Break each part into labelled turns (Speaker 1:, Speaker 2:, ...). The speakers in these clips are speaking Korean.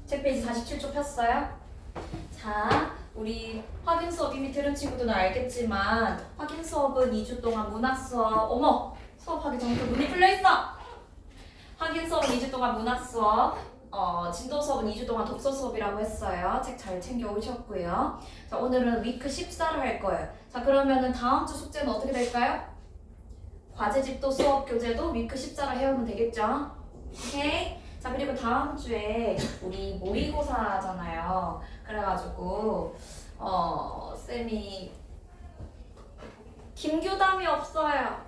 Speaker 1: 책 페이지 47쪽 폈어요? 자, 우리 확인 수업 이미 들은 친구들은 알겠지만 확인 수업은 2주 동안 문학 수업, 어머! 수업하기 전부터 눈이 풀려있어! 확인 수업은 2주 동안 문학 수업, 진도 수업은 2주 동안 독서 수업이라고 했어요. 책 잘 챙겨 오셨고요. 자, 오늘은 위크 14를 할 거예요. 자, 그러면은 다음 주 숙제는 어떻게 될까요? 과제집도 수업 교재도 위크 14를 해오면 되겠죠? 오케이? 자, 그리고 다음 주에 우리 모의고사잖아요. 그래가지고 쌤이 김규담이 없어요.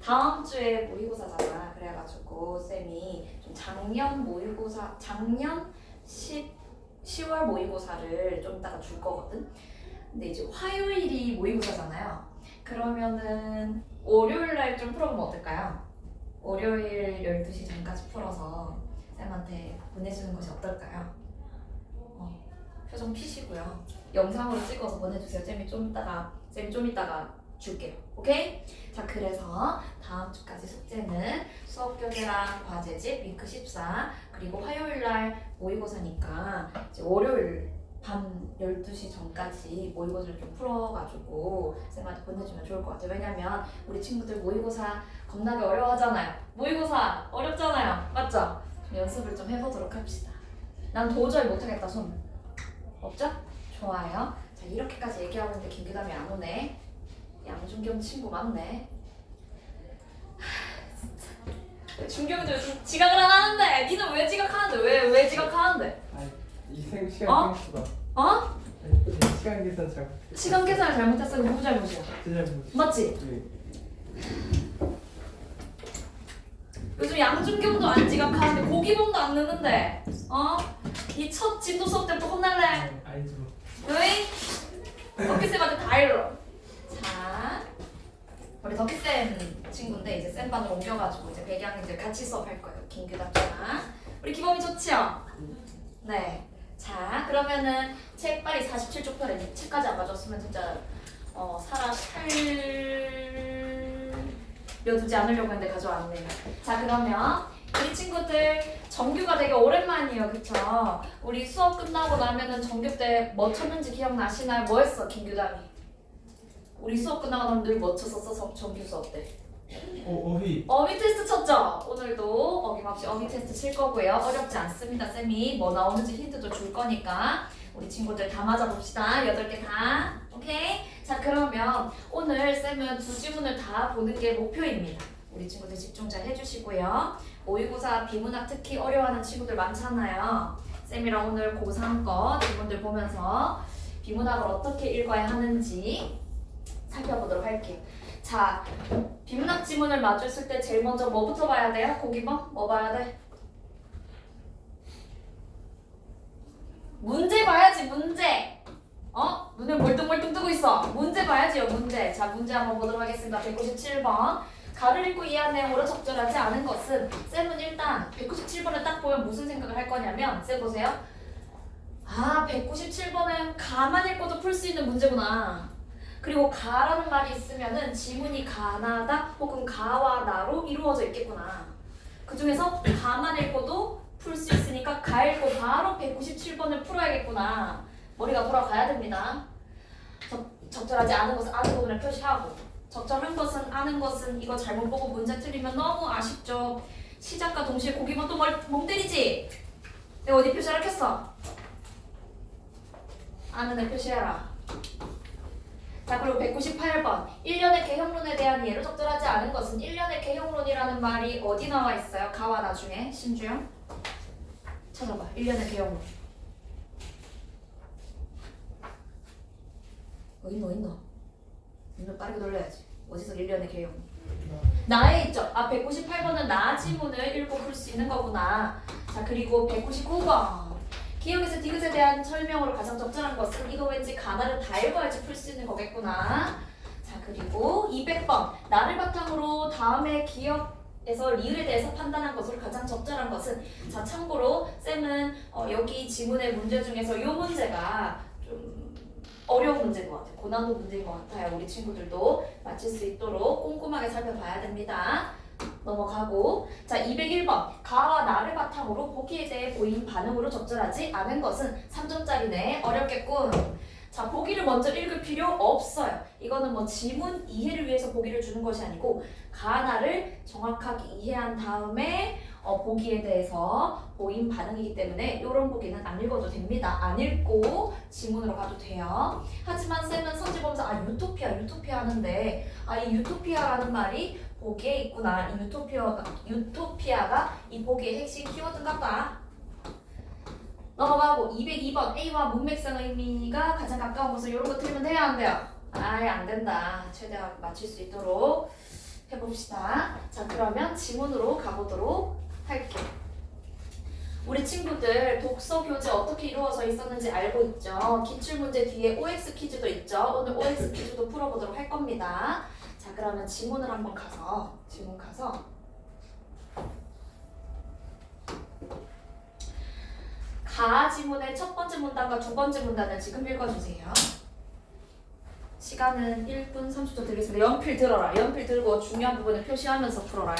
Speaker 1: 다음 주에 모의고사잖아. 그래가지고 쌤이 좀 작년 모의고사, 작년 10월 모의고사를 좀 이따가 줄 거거든. 근데 이제 화요일이 모의고사잖아요. 그러면은 월요일 날 좀 풀어보면 어떨까요? 월요일 12시 전까지 풀어서 쌤한테 보내주는 것이 어떨까요? 표정 피시고요. 영상으로 찍어서 보내주세요. 쌤이 좀 이따가 줄게요. 오케이? 자, 그래서 다음 주까지 숙제는 수업 교재랑 과제집 위크 14 그리고 화요일 날 모의고사니까 이제 월요일 밤 12시 전까지 모의고사를 좀 풀어가지고 쌤한테 보내주면 좋을 것 같아요. 왜냐면 우리 친구들 모의고사 겁나게 어려워하잖아요. 모의고사 어렵잖아요. 맞죠? 연습을 좀 해보도록 합시다. 난 도저히 못하겠다 손. 없죠? 좋아요. 자, 이렇게까지 얘기하고 있는데 김규담이 안 오네. 양준경 친구 맞네. 준경이도 요즘 지각을 안 하는데 니는 왜 지각하는데? 왜 지각하는데?
Speaker 2: 시간 생각보다. 시간 계산 잘.
Speaker 1: 시간 계산을 잘못했어. 누구 잘못이야?
Speaker 2: 제 잘못.
Speaker 1: 맞지?
Speaker 2: 네.
Speaker 1: 요즘 양준경도 안 지각하는데 고기봉도 안 넣는데 이 첫 진도 수업 때부터 혼날래?
Speaker 2: 알죠.
Speaker 1: 으이? 덕기쌤한테 다 일러. 자, 우리 덕기쌤 친구인데 이제 쌤반으로 옮겨가지고 이제 배경이들 같이 수업할 거예요. 김규답씨랑 우리 기범이 좋지요? 네. 자, 그러면은 책 빨리 47쪽 펴라. 이제 책까지 안 가져왔으면 진짜 살려두지 않으려고 했는데 가져왔네요. 자, 그러면 우리 친구들 정규가 되게 오랜만이에요. 그쵸? 우리 수업 끝나고 나면은 정규 때 뭐 쳤는지 기억나시나요? 뭐 했어, 김규담이? 우리 수업 끝나고 나면 늘 뭐 쳤었어, 정규 수업 때?
Speaker 2: 어휘.
Speaker 1: 어휘 테스트 쳤죠? 오늘도 어김없이 어휘 테스트 칠 거고요. 어렵지 않습니다. 쌤이 뭐 나오는지 힌트도 줄 거니까 우리 친구들 다 맞아봅시다. 8개 다. 오케이? 자, 그러면 오늘 쌤은 두 지문을 다 보는 게 목표입니다. 우리 친구들 집중 잘 해주시고요. 모의고사 비문학 특히 어려워하는 친구들 많잖아요. 쌤이랑 오늘 고3 거 지문들 보면서 비문학을 어떻게 읽어야 하는지 살펴보도록 할게요. 자, 비문학 지문을 맞췄을 때 제일 먼저 뭐부터 봐야 돼요? 고기범? 뭐 봐야 돼? 문제 봐야지, 문제! 눈을 멀뚱멀뚱 뜨고 있어. 문제 봐야지요, 문제. 자, 문제 한번 보도록 하겠습니다. 197번. 가를 읽고 이해한 내용으로 적절하지 않은 것은 쌤은 일단 197번을 딱 보면 무슨 생각을 할 거냐면 쌤 보세요. 197번은 가만 읽고도 풀 수 있는 문제구나. 그리고 가라는 말이 있으면은 지문이 가나다 혹은 가와 나로 이루어져 있겠구나. 그 중에서 가만 읽고도 풀 수 있으니까 가 읽고 바로 197번을 풀어야겠구나. 머리가 돌아가야 됩니다. 적절하지 않은 것은 아는 부분을 표시하고 적절한 것은 아는 것은 이거 잘못 보고 문제 틀리면 너무 아쉽죠. 시작과 동시에 고기만 또 멍 때리지? 내가 어디 표시하라 아는 애 표시해라. 자, 그리고 198번 1년의 개형론에 대한 이해로 적절하지 않은 것은 1년의 개형론이라는 말이 어디 나와 있어요? 가와 나중에 신주영 찾아봐. 1년의 개형론 있노 눈을 빠르게 돌려야지. 어디서 1년의 개형론 나에 있죠. 198번은 나 지문을 읽고 풀 수 있는 거구나. 자, 그리고 199번 기억에서 디귿에 대한 설명으로 가장 적절한 것은 이거 왠지 가나를 다 읽어야지 풀 수 있는 거겠구나. 자, 그리고 200번 나를 바탕으로 다음에 기억에서 리을에 대해서 판단한 것으로 가장 적절한 것은 자, 참고로 쌤은 여기 지문의 문제 중에서 이 문제가 좀 어려운 문제인 것 같아요. 고난도 문제인 것 같아요. 우리 친구들도 맞힐 수 있도록 꼼꼼하게 살펴봐야 됩니다. 넘어가고. 자, 201번. 가와 나를 바탕으로 보기에 대해 보인 반응으로 적절하지 않은 것은 3점짜리네. 어렵겠군. 자, 보기를 먼저 읽을 필요 없어요. 이거는 뭐 지문 이해를 위해서 보기를 주는 것이 아니고 가나를 정확하게 이해한 다음에 보기에 대해서 보인 반응이기 때문에 이런 보기는 안 읽어도 됩니다. 안 읽고 지문으로 가도 돼요. 하지만 쌤은 선지 보면서 유토피아 하는데 이 유토피아라는 말이 보기에 있구나. 이 유토피아가 이 보기의 핵심 키워드인가 봐. 넘어가고 202번 A와 문맥상 의미가 가장 가까운 것을 이런 거 틀리면 돼요 안 돼요? 아예 안 된다. 최대한 맞출 수 있도록 해봅시다. 자 그러면 지문으로 가보도록 할게. 우리 친구들 독서 교재 어떻게 이루어져 있었는지 알고 있죠? 기출문제 뒤에 OX 퀴즈도 있죠? 오늘 OX 퀴즈도 풀어보도록 할 겁니다. 자 그러면 지문을 한번 가서 가 지문의 첫 번째 문단과 두 번째 문단을 지금 읽어주세요. 시간은 1분 30초 드리겠습니다. 연필 들어라. 연필 들고 중요한 부분을 표시하면서 풀어라.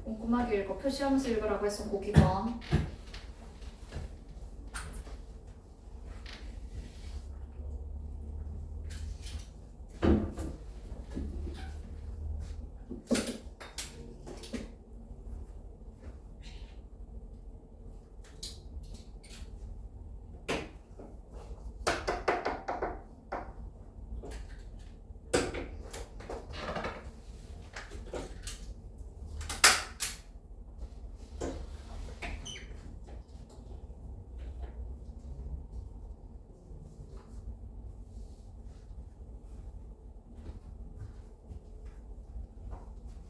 Speaker 1: 꼼꼼하게 읽어. 표시하면서 읽으라고 했어. 고기번.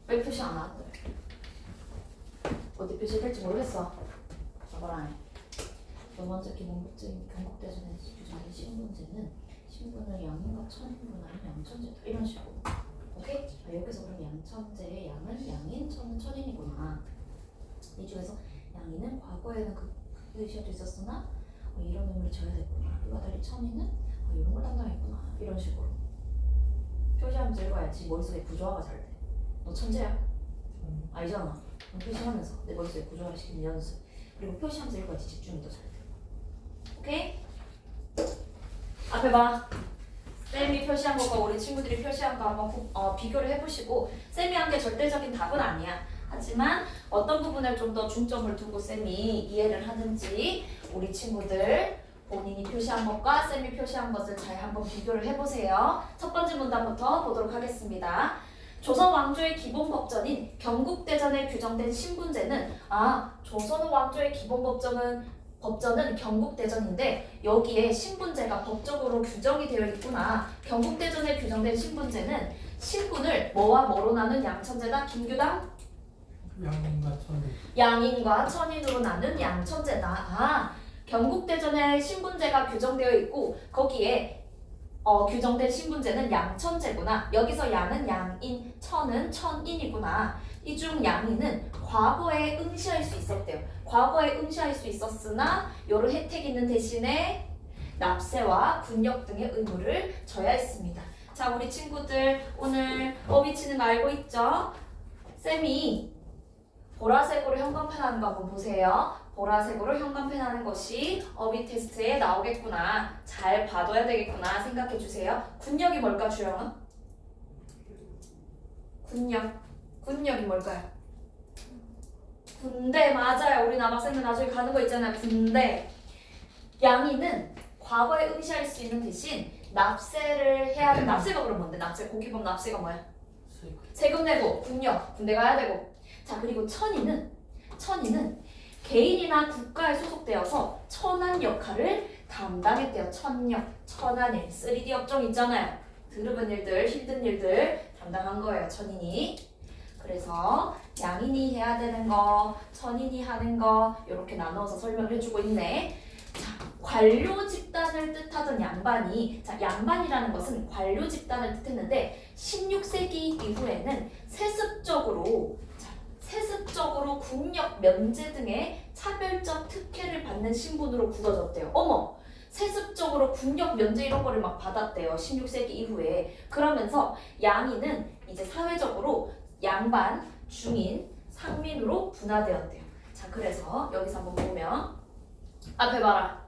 Speaker 1: 왜 표시 안 하는데? 어디 표시될지 모르겠어. 저거라. 두 번째 기본 법칙인 경국대전에 규정된 신분제는 신분을 양인과 천인분 아니면 양천제다. 이런 식으로. 오케이? 여기서 그럼 양천제의 양은 양인, 천은 천인이구나. 이 중에서 양인은 과거에는 그 의시도 있었으나 이런 의미를 줘야 됐구나. 이와 달리 천인은 이런 걸 담당했구나. 이런 식으로. 표시하면서 읽어야지 머릿속에 구조화가 잘 돼. 너 천재야? 아니잖아. 표시하면서 내 머릿속에 구조화 시키는 연습. 그리고 표시하면서 읽어야지 집중이 더 잘 돼. 오케이? 앞에 봐. 쌤이 표시한 것과 우리 친구들이 표시한 거 한번 비교를 해보시고 쌤이 한 게 절대적인 답은 아니야. 하지만 어떤 부분을 좀 더 중점을 두고 쌤이 이해를 하는지 우리 친구들 본인이 표시한 것과 쌤이 표시한 것을 잘 한번 비교를 해보세요. 첫 번째 문단부터 보도록 하겠습니다. 조선 왕조의 기본 법전인 경국대전에 규정된 신분제는 조선 왕조의 기본 법전은 경국대전인데 여기에 신분제가 법적으로 규정이 되어 있구나. 경국대전에 규정된 신분제는 신분을 뭐와 뭐로 나눈 양천제다. 김규당?
Speaker 2: 양인과 천인.
Speaker 1: 양인과 천인으로 나눈 양천제다. 경국대전에 신분제가 규정되어 있고 거기에 규정된 신분제는 양천제구나. 여기서 양은 양인, 천은 천인이구나. 이 중 양인은 과거에 응시할 수 있었대요. 과거에 응시할 수 있었으나 요런 혜택이 있는 대신에 납세와 군역 등의 의무를 져야 했습니다. 자, 우리 친구들 오늘 위치는 알고 있죠? 쌤이 보라색으로 형광펜 하는 거 한번 보세요. 보라색으로 형광펜하는 것이 어휘 테스트에 나오겠구나. 잘 봐둬야 되겠구나 생각해 주세요. 군역이 뭘까 주영아? 군역이 뭘까요? 군대 맞아요. 우리 남학생들 나중에 가는 거 있잖아요. 군대. 양이는 과거에 응시할 수 있는 대신 납세를 해야 돼. 납세가 그럼 뭔데? 납세 고기범 납세가 뭐야? 세금 내고 군역 군대 가야 되고. 자 그리고 천이는 개인이나 국가에 소속되어서 천안 역할을 담당했대요. 천역, 천안일, 3D 업종 있잖아요. 드럽은 일들, 힘든 일들 담당한 거예요. 천인이. 그래서 양인이 해야 되는 거, 천인이 하는 거 이렇게 나눠서 설명을 해주고 있네. 자, 관료 집단을 뜻하던 양반이, 자 양반이라는 것은 관료 집단을 뜻했는데 16세기 이후에는 세습적으로 국력 면제 등의 차별적 특혜를 받는 신분으로 굳어졌대요. 어머! 세습적으로 국력 면제 이런 거를 막 받았대요. 16세기 이후에. 그러면서 양인은 이제 사회적으로 양반, 중인, 상민으로 분화되었대요. 자, 그래서 여기서 한번 보면 앞에 봐라.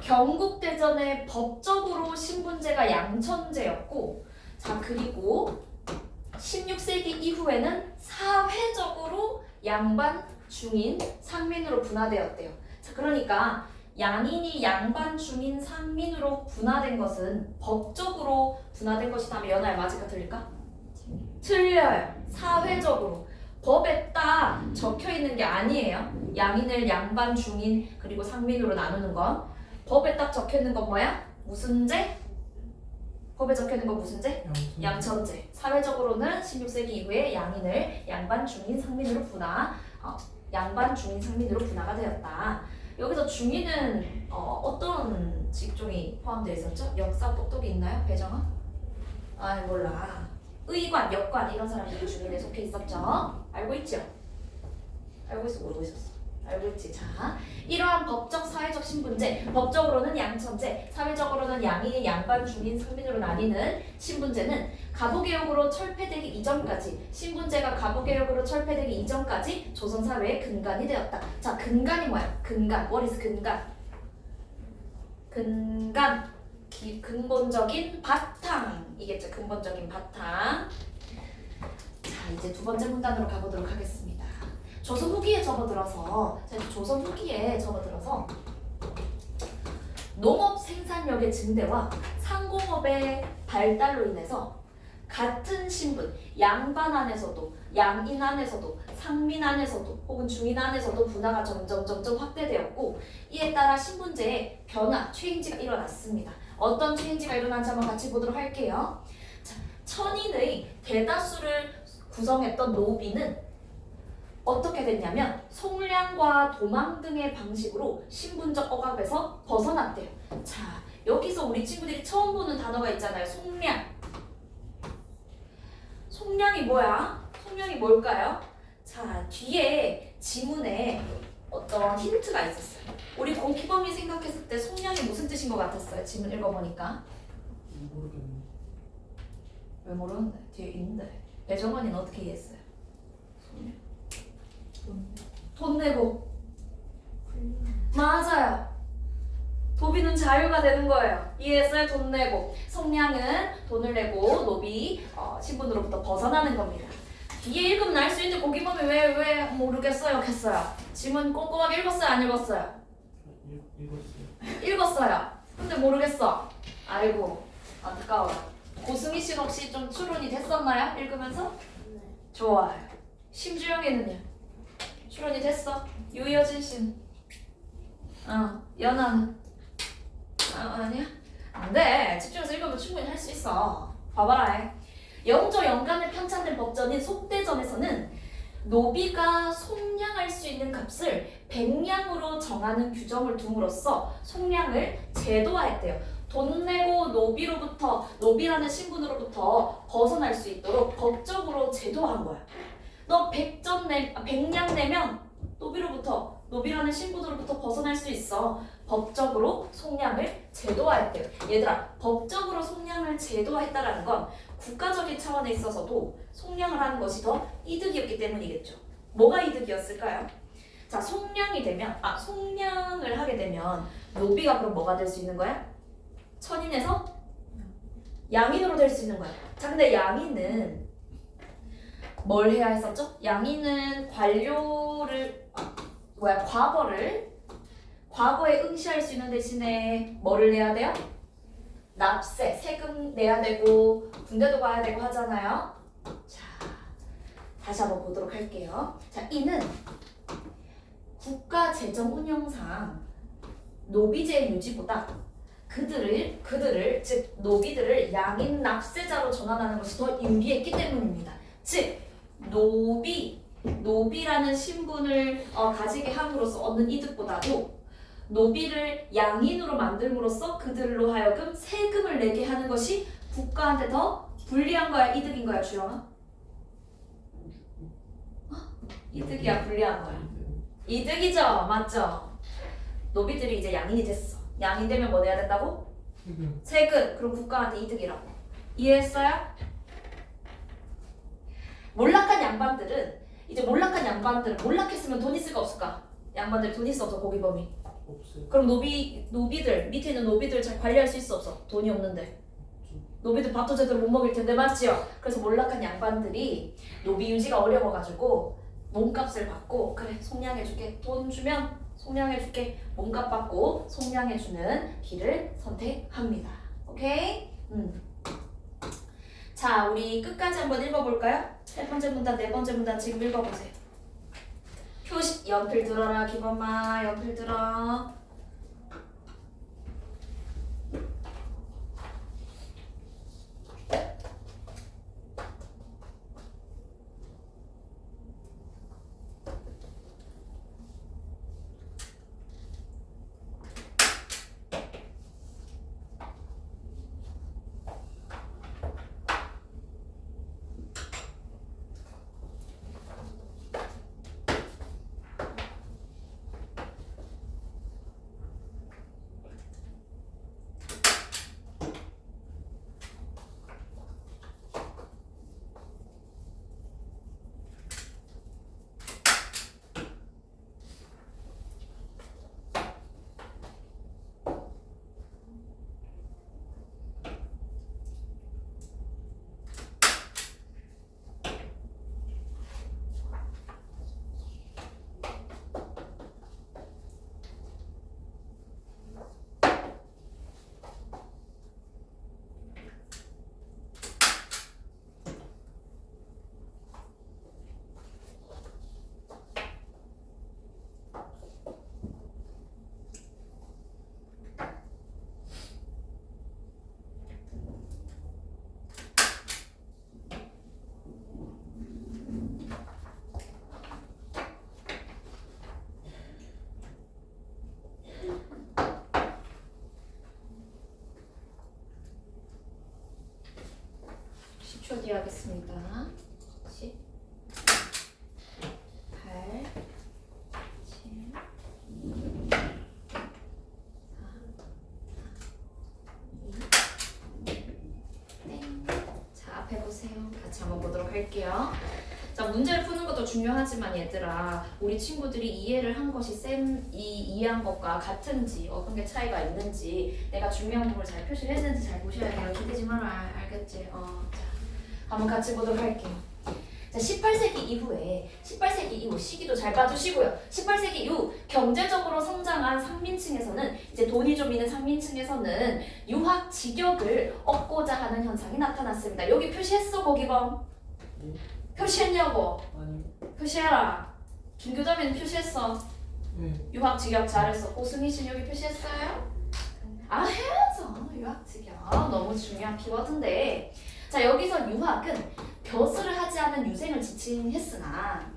Speaker 1: 경국대전에 법적으로 신분제가 양천제였고, 자 그리고 16세기 이후에는 사회적으로 양반, 중인, 상민으로 분화되었대요. 자 그러니까 양인이 양반, 중인, 상민으로 분화된 것은 법적으로 분화된 것이라면 연아야 맞을까 틀릴까? 틀려요. 사회적으로. 법에 딱 적혀 있는 게 아니에요. 양인을 양반, 중인, 그리고 상민으로 나누는 건 법에 딱 적혀 있는 건 뭐야? 무슨 제? 법에 적혀 있는 건 무슨 제? 양천제. 사회적으로는 16세기 이후에 양인을 양반, 중인, 상민으로 양반, 중인, 상민으로 분화가 되었다. 여기서 중인은 어떤 직종이 포함되어 있었죠? 역사 똑똑이 있나요? 배정아? 아 몰라. 의관, 역관 이런 사람들이 중인에 속해 있었죠? 알고 있죠? 알고 있어 모르고 있었어? 알고 있지? 자, 이러한 법적 사회적 신분제, 법적으로는 양천제, 사회적으로는 양인이 양반, 중인, 상민으로 나뉘는 신분제는 가부개혁으로 철폐되기 이전까지, 신분제가 가부개혁으로 철폐되기 이전까지 조선사회의 근간이 되었다. 자, 근간이 뭐야? 근간, what is 근간? 근간, 근본적인 바탕이겠죠. 근본적인 바탕. 자, 이제 두 번째 문단으로 가보도록 하겠습니다. 조선 후기에 접어들어서 농업 생산력의 증대와 상공업의 발달로 인해서 같은 신분, 양반 안에서도, 양인 안에서도, 상민 안에서도, 혹은 중인 안에서도 분화가 점점 확대되었고, 이에 따라 신분제의 변화, 체인지가 일어났습니다. 어떤 체인지가 일어난지 한번 같이 보도록 할게요. 자, 천인의 대다수를 구성했던 노비는 어떻게 됐냐면 송량과 도망 등의 방식으로 신분적 억압에서 벗어났대요. 자, 여기서 우리 친구들이 처음 보는 단어가 있잖아요. 송량. 송량이 뭐야? 송량이 뭘까요? 자, 뒤에 지문에 어떤 힌트가 있었어요. 우리 공기범이 생각했을 때 송량이 무슨 뜻인 것 같았어요? 지문 읽어보니까.
Speaker 2: 모르겠네.
Speaker 1: 왜 모르는데? 뒤에 있는데. 배정원이는 어떻게 이해했어요? 송량. 돈 내고. 맞아요. 도비는 자유가 되는 거예요. 이해했어요? 돈 내고. 송량은 돈을 내고 노비 신분으로부터 벗어나는 겁니다. 뒤에 읽으면 알 수 있는데 고기범이 왜 모르겠어요? 했어요. 지문 꼼꼼하게 읽었어요? 안 읽었어요?
Speaker 2: 읽었어요.
Speaker 1: 읽었어요. 근데 모르겠어. 아이고 안타까워. 고승희 씨는 혹시 좀 추론이 됐었나요? 읽으면서?
Speaker 3: 네.
Speaker 1: 좋아요. 심주영이는요? 추론이 됐어? 유여진 씨는? 연아는? 아니야? 안돼. 집중해서 읽으면 충분히 할 수 있어. 봐봐라. 영조 연간에 편찬된 법전인 속대전에서는 노비가 송량할 수 있는 값을 백량으로 정하는 규정을 둠으로써 송량을 제도화했대요. 돈 내고 노비라는 신분으로부터 벗어날 수 있도록 법적으로 제도화한 거야. 너 백량 내면 노비라는 신분으로부터 벗어날 수 있어. 법적으로 송량을 제도화했대요. 얘들아, 법적으로 송량을 제도화했다라는 건 국가적인 차원에 있어서도 송량을 하는 것이 더 이득이었기 때문이겠죠. 뭐가 이득이었을까요? 자, 속량을 하게 되면 노비가 그럼 뭐가 될 수 있는 거야? 천인에서 양인으로 될 수 있는 거야. 자, 근데 양인은 뭘 해야 했었죠? 양인은 과거에 응시할 수 있는 대신에 뭐를 내야 돼요? 납세, 세금 내야 되고 군대도 가야 되고 하잖아요. 자, 다시 한번 보도록 할게요. 자, 이는 국가 재정 운영상 노비제 유지보다 그들을 즉 노비들을 양인 납세자로 전환하는 것이 더 유리했기 때문입니다. 즉 노비라는 신분을 가지게 함으로써 얻는 이득보다도 노비를 양인으로 만들므로써 그들로 하여금 세금을 내게 하는 것이 국가한테 더 불리한 거야, 이득인 거야, 주영아? 이득이야, 불리한 거야? 이득이죠, 맞죠? 노비들이 이제 양인이 됐어. 양인 되면 뭐 내야 된다고? 세금. 그럼 국가한테 이득이라고. 이해했어요? 몰락한 양반들은 몰락했으면 돈 있을까 없을까? 양반들 돈 있어 없어, 고기범이?
Speaker 2: 없어요.
Speaker 1: 그럼 노비들 밑에 있는 노비들 잘 관리할 수 있어 없어? 돈이 없는데. 노비들 밥도 제대로 못 먹일 텐데, 맞지요? 그래서 몰락한 양반들이 노비 유지가 어려워가지고 몸값을 받고, 그래 속량해줄게, 돈 주면 속량해줄게, 몸값 받고 속량해주는 길을 선택합니다. 오케이? 자, 우리 끝까지 한번 읽어볼까요? 세 번째 문단, 네 번째 문단 지금 읽어보세요. 표시 연필 들어라, 김엄마 연필 들어. 뒤 하겠습니다. 10, 8, 7, 4, 2, 땡. 자, 앞에 보세요. 같이 한번 보도록 할게요. 자, 문제를 푸는 것도 중요하지만 얘들아, 우리 친구들이 이해를 한 것이 쌤이 이해한 것과 같은지, 어떤 게 차이가 있는지, 내가 중요한 부분을 잘 표시를 했는지 잘 보셔야 돼요. 기대지 마라. 알겠지? 자, 한번 같이 보도록 할게요. 자, 18세기 이후 시기도 잘 봐주시고요. 18세기 이후 경제적으로 성장한 상민층에서는, 이제 돈이 좀 있는 상민층에서는 유학 직역을 얻고자 하는 현상이 나타났습니다. 여기 표시했어, 고기범? 표시했냐고?
Speaker 2: 아니요.
Speaker 1: 표시해라. 중교자면 표시했어.
Speaker 2: 네.
Speaker 1: 유학 직역 잘했어. 고승희 씨는 여기 표시했어요? 아, 해야죠. 유학 직역. 너무 중요한 키워드인데, 자, 여기서 유학은 벼슬을 하지 않은 유생을 지칭했으나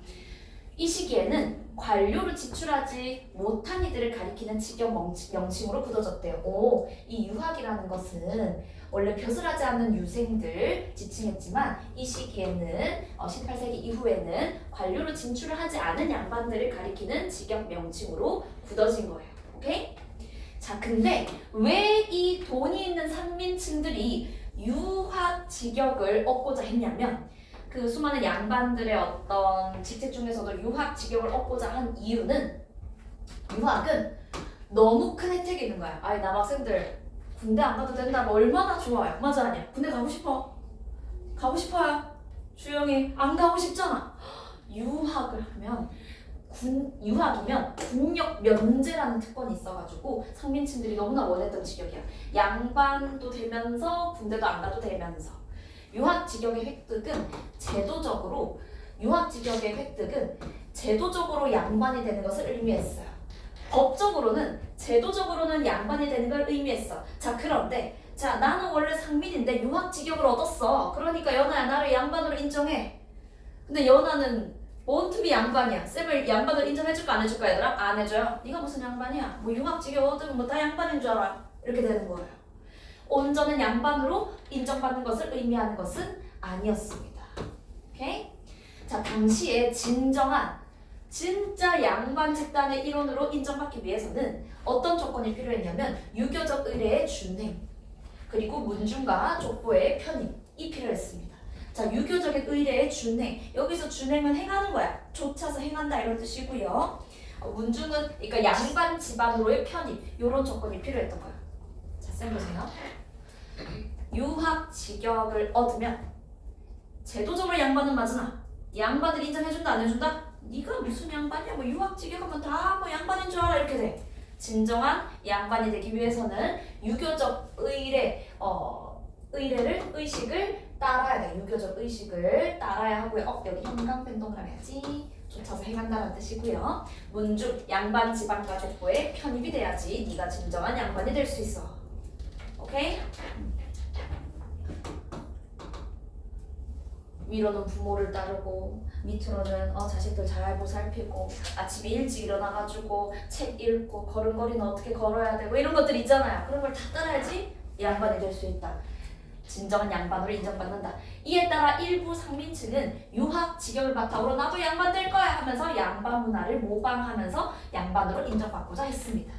Speaker 1: 이 시기에는 관료로 지출하지 못한 이들을 가리키는 직역 명칭으로 굳어졌대요. 이 유학이라는 것은 원래 벼슬하지 않는 유생들 지칭했지만 이 시기에는 18세기 이후에는 관료로 진출을 하지 않은 양반들을 가리키는 직역 명칭으로 굳어진 거예요. 오케이? 자, 근데 왜 이 돈이 있는 상민층들이 유학 직역을 얻고자 했냐면, 그 수많은 양반들의 어떤 직책 중에서도 유학 직역을 얻고자 한 이유는 유학은 너무 큰 혜택이 있는 거야. 아이 남학생들 군대 안 가도 된다면 얼마나 좋아요. 맞아 아니야? 군대 가고 싶어? 가고 싶어요? 주영이 안 가고 싶잖아. 유학을 하면 유학이면 국력 면제라는 특권이 있어가지고 상민층들이 너무나 원했던 직역이야. 양반도 되면서 군대도 안 가도 되면서 유학 직역의 획득은 제도적으로 양반이 되는 것을 의미했어요. 법적으로는 제도적으로는 양반이 되는 걸 의미했어. 자 그런데 자 나는 원래 상민인데 유학 직역을 얻었어. 그러니까 연아야 나를 양반으로 인정해. 근데 연아는 본투비 양반이야. 쌤을 양반으로 인정해줄까 안 해줄까 얘들아? 안 해줘요. 네가 무슨 양반이야? 뭐 유학 직역 얻으면 뭐 다 양반인 줄 알아. 이렇게 되는 거예요. 온전한 양반으로 인정받는 것을 의미하는 것은 아니었습니다. 오케이? 자 당시에 진짜 양반 집단의 일원으로 인정받기 위해서는 어떤 조건이 필요했냐면 유교적 의례의 준행 그리고 문중과 족보의 편입이 필요했습니다. 자 유교적인 의례의 준행 여기서 준행은 행하는 거야. 쫓아서 행한다 이런 뜻이고요. 문중은 그러니까 양반 집안으로의 편입 이런 조건이 필요했던 거야. 자 쌤 보세요. 유학 직역을 얻으면 제도적으로 양반은 맞으나 양반을 인정해준다 안 해준다? 네가 무슨 양반이야? 뭐 유학 직역하면 다 뭐 양반인 줄 알아 이렇게 돼. 진정한 양반이 되기 위해서는 유교적 의식을 따라야 돼. 유교적 의식을 따라야 하고요. 여기 형광펜 동그라미 해야지. 쫓아서 행한다는 뜻이고요. 문중 양반 지방과 족보에 편입이 돼야지 네가 진정한 양반이 될 수 있어. 오케이? 위로는 부모를 따르고 밑으로는 자식들 잘 보살피고 아침에 일찍 일어나가지고 책 읽고 걸음걸이는 어떻게 걸어야 되고 이런 것들 있잖아요. 그런 걸 다 따라야지 양반이 될 수 있다. 진정한 양반으로 인정받는다. 이에 따라 일부 상민층은 유학 직역을 바탕으로 나도 양반 될 거야 하면서 양반 문화를 모방하면서 양반으로 인정받고자 했습니다.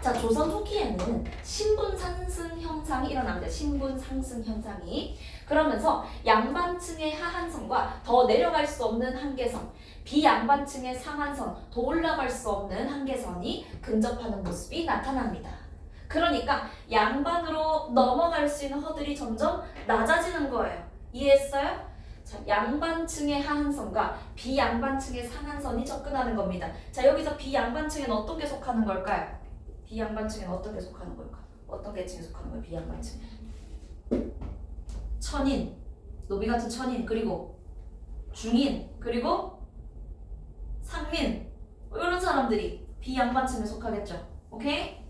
Speaker 1: 자 조선 후기에는 신분 상승 현상이 일어납니다. 신분 상승 현상이. 그러면서 양반층의 하한선과 더 내려갈 수 없는 한계선, 비양반층의 상한선, 더 올라갈 수 없는 한계선이 근접하는 모습이 나타납니다. 그러니까 양반으로 넘어갈 수 있는 허들이 점점 낮아지는 거예요. 이해했어요? 자, 양반층의 하한선과 비양반층의 상한선이 접근하는 겁니다. 자, 여기서 비양반층에는 어떤 게 속하는 걸까요? 비양반층에는 어떤 게 속하는 걸까? 어떤 계층에 속하는 거예요? 비양반층에 천인, 노비 같은 천인, 그리고 중인, 그리고 상민 이런 사람들이 비양반층에 속하겠죠. 오케이?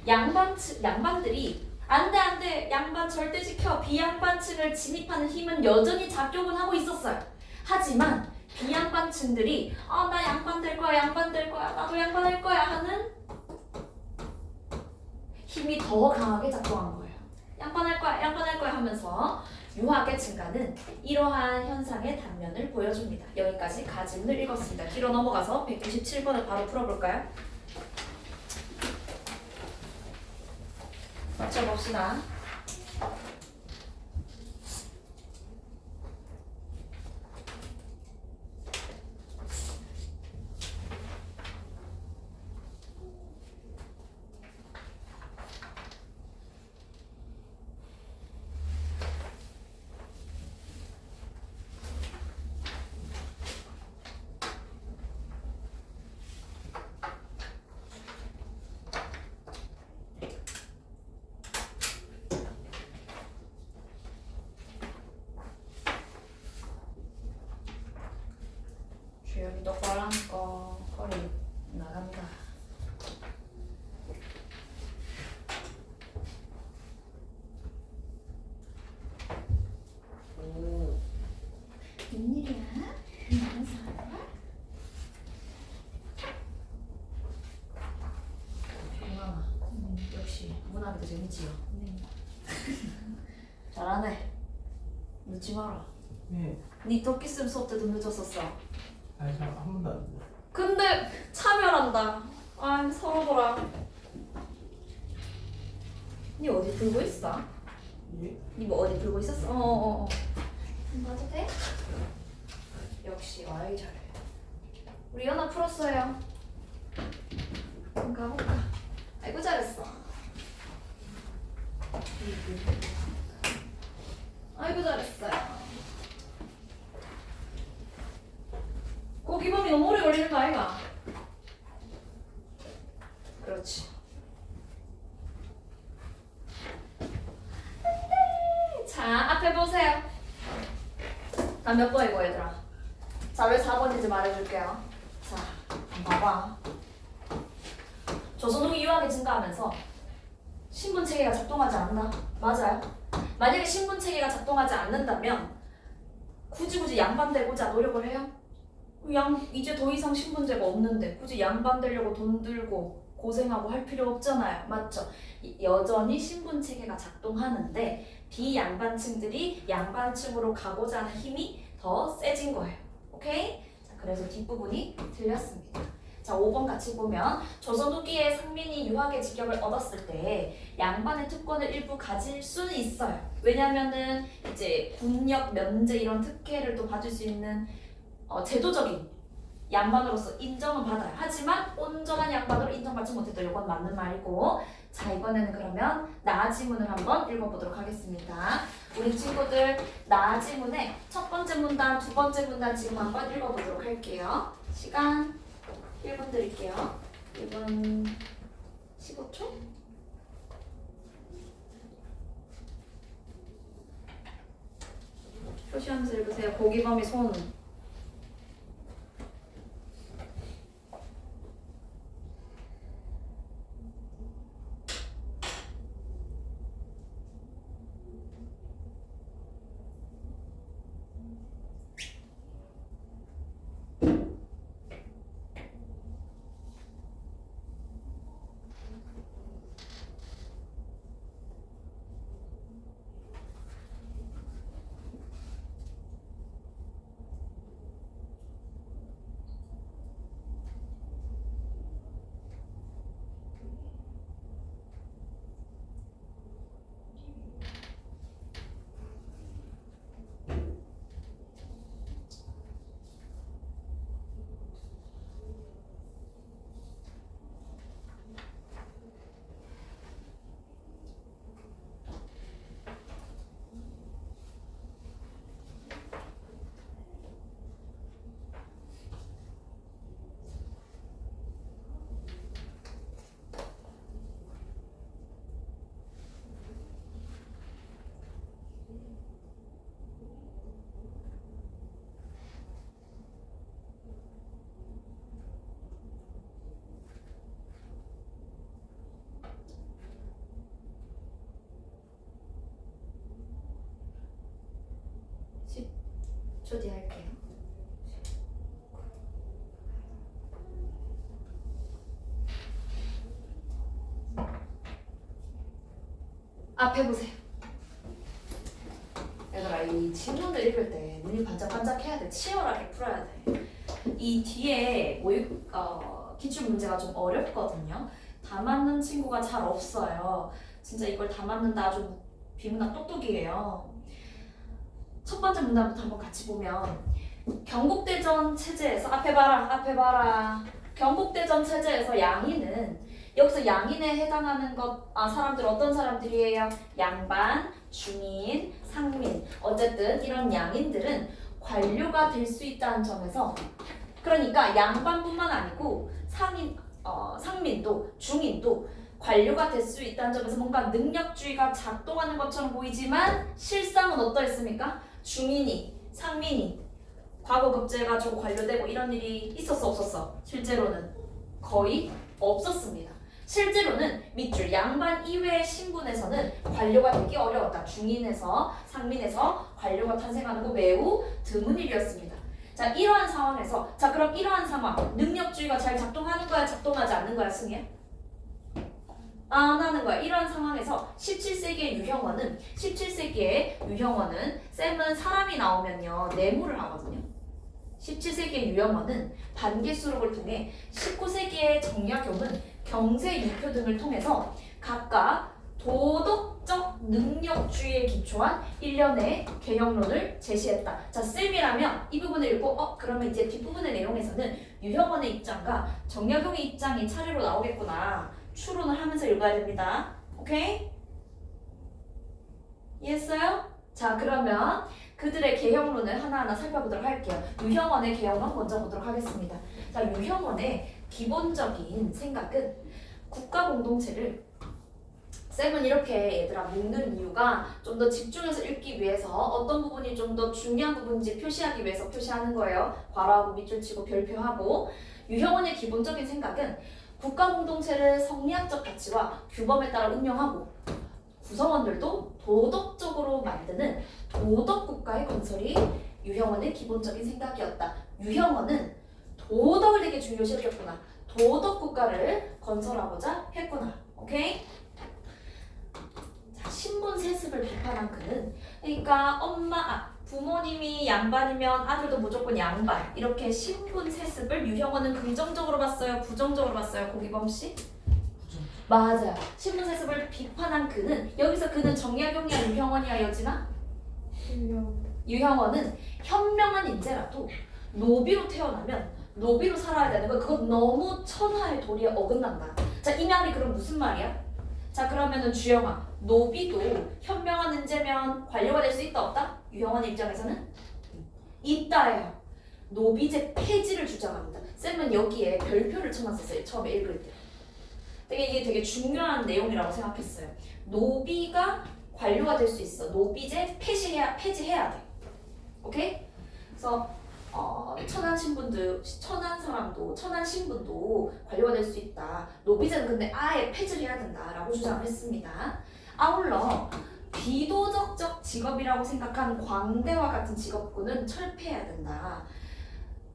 Speaker 1: 양반들이 안돼 양반 절대 지켜 비양반층을 진입하는 힘은 여전히 작용은 하고 있었어요. 하지만 비양반층들이 나 양반 될 거야 나도 양반 할 거야 하는 힘이 더 강하게 작동한 거예요. 양반할 거야 하면서 유학의 증가는 이러한 현상의 단면을 보여줍니다. 여기까지 가집을 읽었습니다. 뒤로 넘어가서 197번을 바로 풀어볼까요? 맞춰봅시다. 주연이 똑바로 앉고 허리 나간다. 웬일이야? 나는 사람? 조용아, 역시 문학도 재밌지요? 네. 잘하네. 늦지 마라.
Speaker 2: 네.
Speaker 1: 네 토끼쌤 수업 때도 늦었었어.
Speaker 2: 아니 잘 한 번도 안 돼.
Speaker 1: 근데 차별한다. 아 서로 보라. 니 어디 들고 있어?
Speaker 2: 예?
Speaker 1: 니 뭐 어디 들고 있었어? 맞아 돼? 역시 아이 잘해. 우리 연아 풀었어요. 그럼 가볼까? 아이고 잘했어. 아이고 잘했어요. 고기범이 너무 오래 걸리는 거 아이가? 그렇지. 자, 앞에 보세요. 다 몇 번이고 얘들아? 자, 왜 4번인지 말해줄게요. 자, 봐봐. 조선 후기 유학이 증가하면서 신분 체계가 작동하지 않나? 맞아요. 만약에 신분 체계가 작동하지 않는다면 굳이 양반되고자 노력을 해요? 이제 더 이상 신분제가 없는데 굳이 양반되려고 돈 들고 고생하고 할 필요 없잖아요. 맞죠? 여전히 신분 체계가 작동하는데 비양반층들이 양반층으로 가고자 하는 힘이 더 세진 거예요. 오케이? 자, 그래서 뒷부분이 틀렸습니다. 자, 5번 같이 보면 조선 후기에 상민이 유학의 직역을 얻었을 때 양반의 특권을 일부 가질 수는 있어요. 왜냐면은 이제 군역, 면제 이런 특혜를 또 받을 수 있는 제도적인 양반으로서 인정은 받아요. 하지만 온전한 양반으로 인정받지 못했다. 이건 맞는 말이고, 자 이번에는 그러면 나지문을 한번 읽어보도록 하겠습니다. 우리 친구들 나지문의 첫 번째 문단, 두 번째 문단 지금 한번 읽어보도록 할게요. 시간 1분 드릴게요. 1분 15초? 표시하면서 읽으세요. 고기범이 손. 초대할게요. 앞에 보세요. 얘들아, 이 지문을 읽을 때 눈이 반짝반짝해야 돼. 치열하게 풀어야 돼. 이 뒤에 기출 문제가 좀 어렵거든요. 다 맞는 친구가 잘 없어요. 진짜 이걸 다 맞는다 아주 비문학 똑똑이에요. 첫 번째 문단부터 한번 같이 보면 경국대전 체제에서 앞에 봐라. 경국대전 체제에서 양인은 여기서 양인에 해당하는 사람들 어떤 사람들이에요? 양반, 중인, 상민. 어쨌든 이런 양인들은 관료가 될 수 있다는 점에서, 그러니까 양반뿐만 아니고 상민도 중인도 관료가 될 수 있다는 점에서 뭔가 능력주의가 작동하는 것처럼 보이지만 실상은 어떠했습니까? 중인이, 상민이 과거 급제해가지고 관료되고 이런 일이 있었어 없었어? 실제로는 거의 없었습니다. 실제로는 밑줄 양반 이외의 신분에서는 관료가 되기 어려웠다. 중인에서 상민에서 관료가 탄생하는 거 매우 드문 일이었습니다. 자, 이러한 상황에서 그럼 이러한 상황 능력주의가 잘 작동하는 거야 작동하지 않는 거야 승희야? 안 하는 거야. 이런 상황에서 17세기의 유형원은 쌤은 사람이 나오면요 내무를 하거든요. 17세기의 유형원은 반기수록을 통해 19세기의 정약용은 경세 유표 등을 통해서 각각 도덕적 능력주의에 논리에 기초한 일련의 개혁론을 제시했다. 자, 쌤이라면 이 부분을 읽고 그러면 이제 뒷부분의 내용에서는 유형원의 입장과 정약용의 입장이 차례로 나오겠구나. 추론을 하면서 읽어야 됩니다. 오케이? 이해했어요? 자, 그러면 그들의 개혁론을 하나하나 살펴보도록 할게요. 유형원의 개혁론 먼저 보도록 하겠습니다. 자, 유형원의 기본적인 생각은 국가 공동체를 쌤은 이렇게 얘들아 묶는 이유가 좀 더 집중해서 읽기 위해서 어떤 부분이 좀 더 중요한 부분인지 표시하기 위해서 표시하는 거예요. 괄호하고 밑줄 치고 별표하고. 유형원의 기본적인 생각은 국가 공동체를 성리학적 가치와 규범에 따라 운영하고 구성원들도 도덕적으로 만드는 도덕 국가의 건설이 유형원의 기본적인 생각이었다. 유형원은 도덕을 되게 중요시했겠구나. 도덕 국가를 건설하고자 했구나. 오케이? 자, 신분 세습을 비판한 그는 그러니까 부모님이 양반이면 아들도 무조건 양반 이렇게 신분 세습을 유형원은 긍정적으로 봤어요? 부정적으로 봤어요? 고기범 씨? 맞아요. 신분 세습을 비판한 그는 여기서 그는 정약용이야 유형원이야 여진아? 유형원은 현명한 인재라도 노비로 태어나면 노비로 살아야 되는 거 그건 너무 천하의 도리에 어긋난다. 자, 이 말이 그럼 무슨 말이야? 자, 그러면은 주영아, 노비도 현명한 인재면 관료가 될 수 있다 없다? 유형원의 입장에서는 있다예요. 노비제 폐지를 주장합니다. 쌤은 여기에 별표를 쳐놨었어요. 처음에 읽을 때. 이게 되게 중요한 내용이라고 생각했어요. 노비가 관료가 될 수 있어. 노비제 폐지해야 돼. 오케이? 그래서 천한 신분도 관료가 될 수 있다. 노비제는 근데 아예 폐지를 해야 된다라고 주장을 했습니다. 아울러 비도덕적 직업이라고 생각한 광대와 같은 직업군은 철폐해야 된다.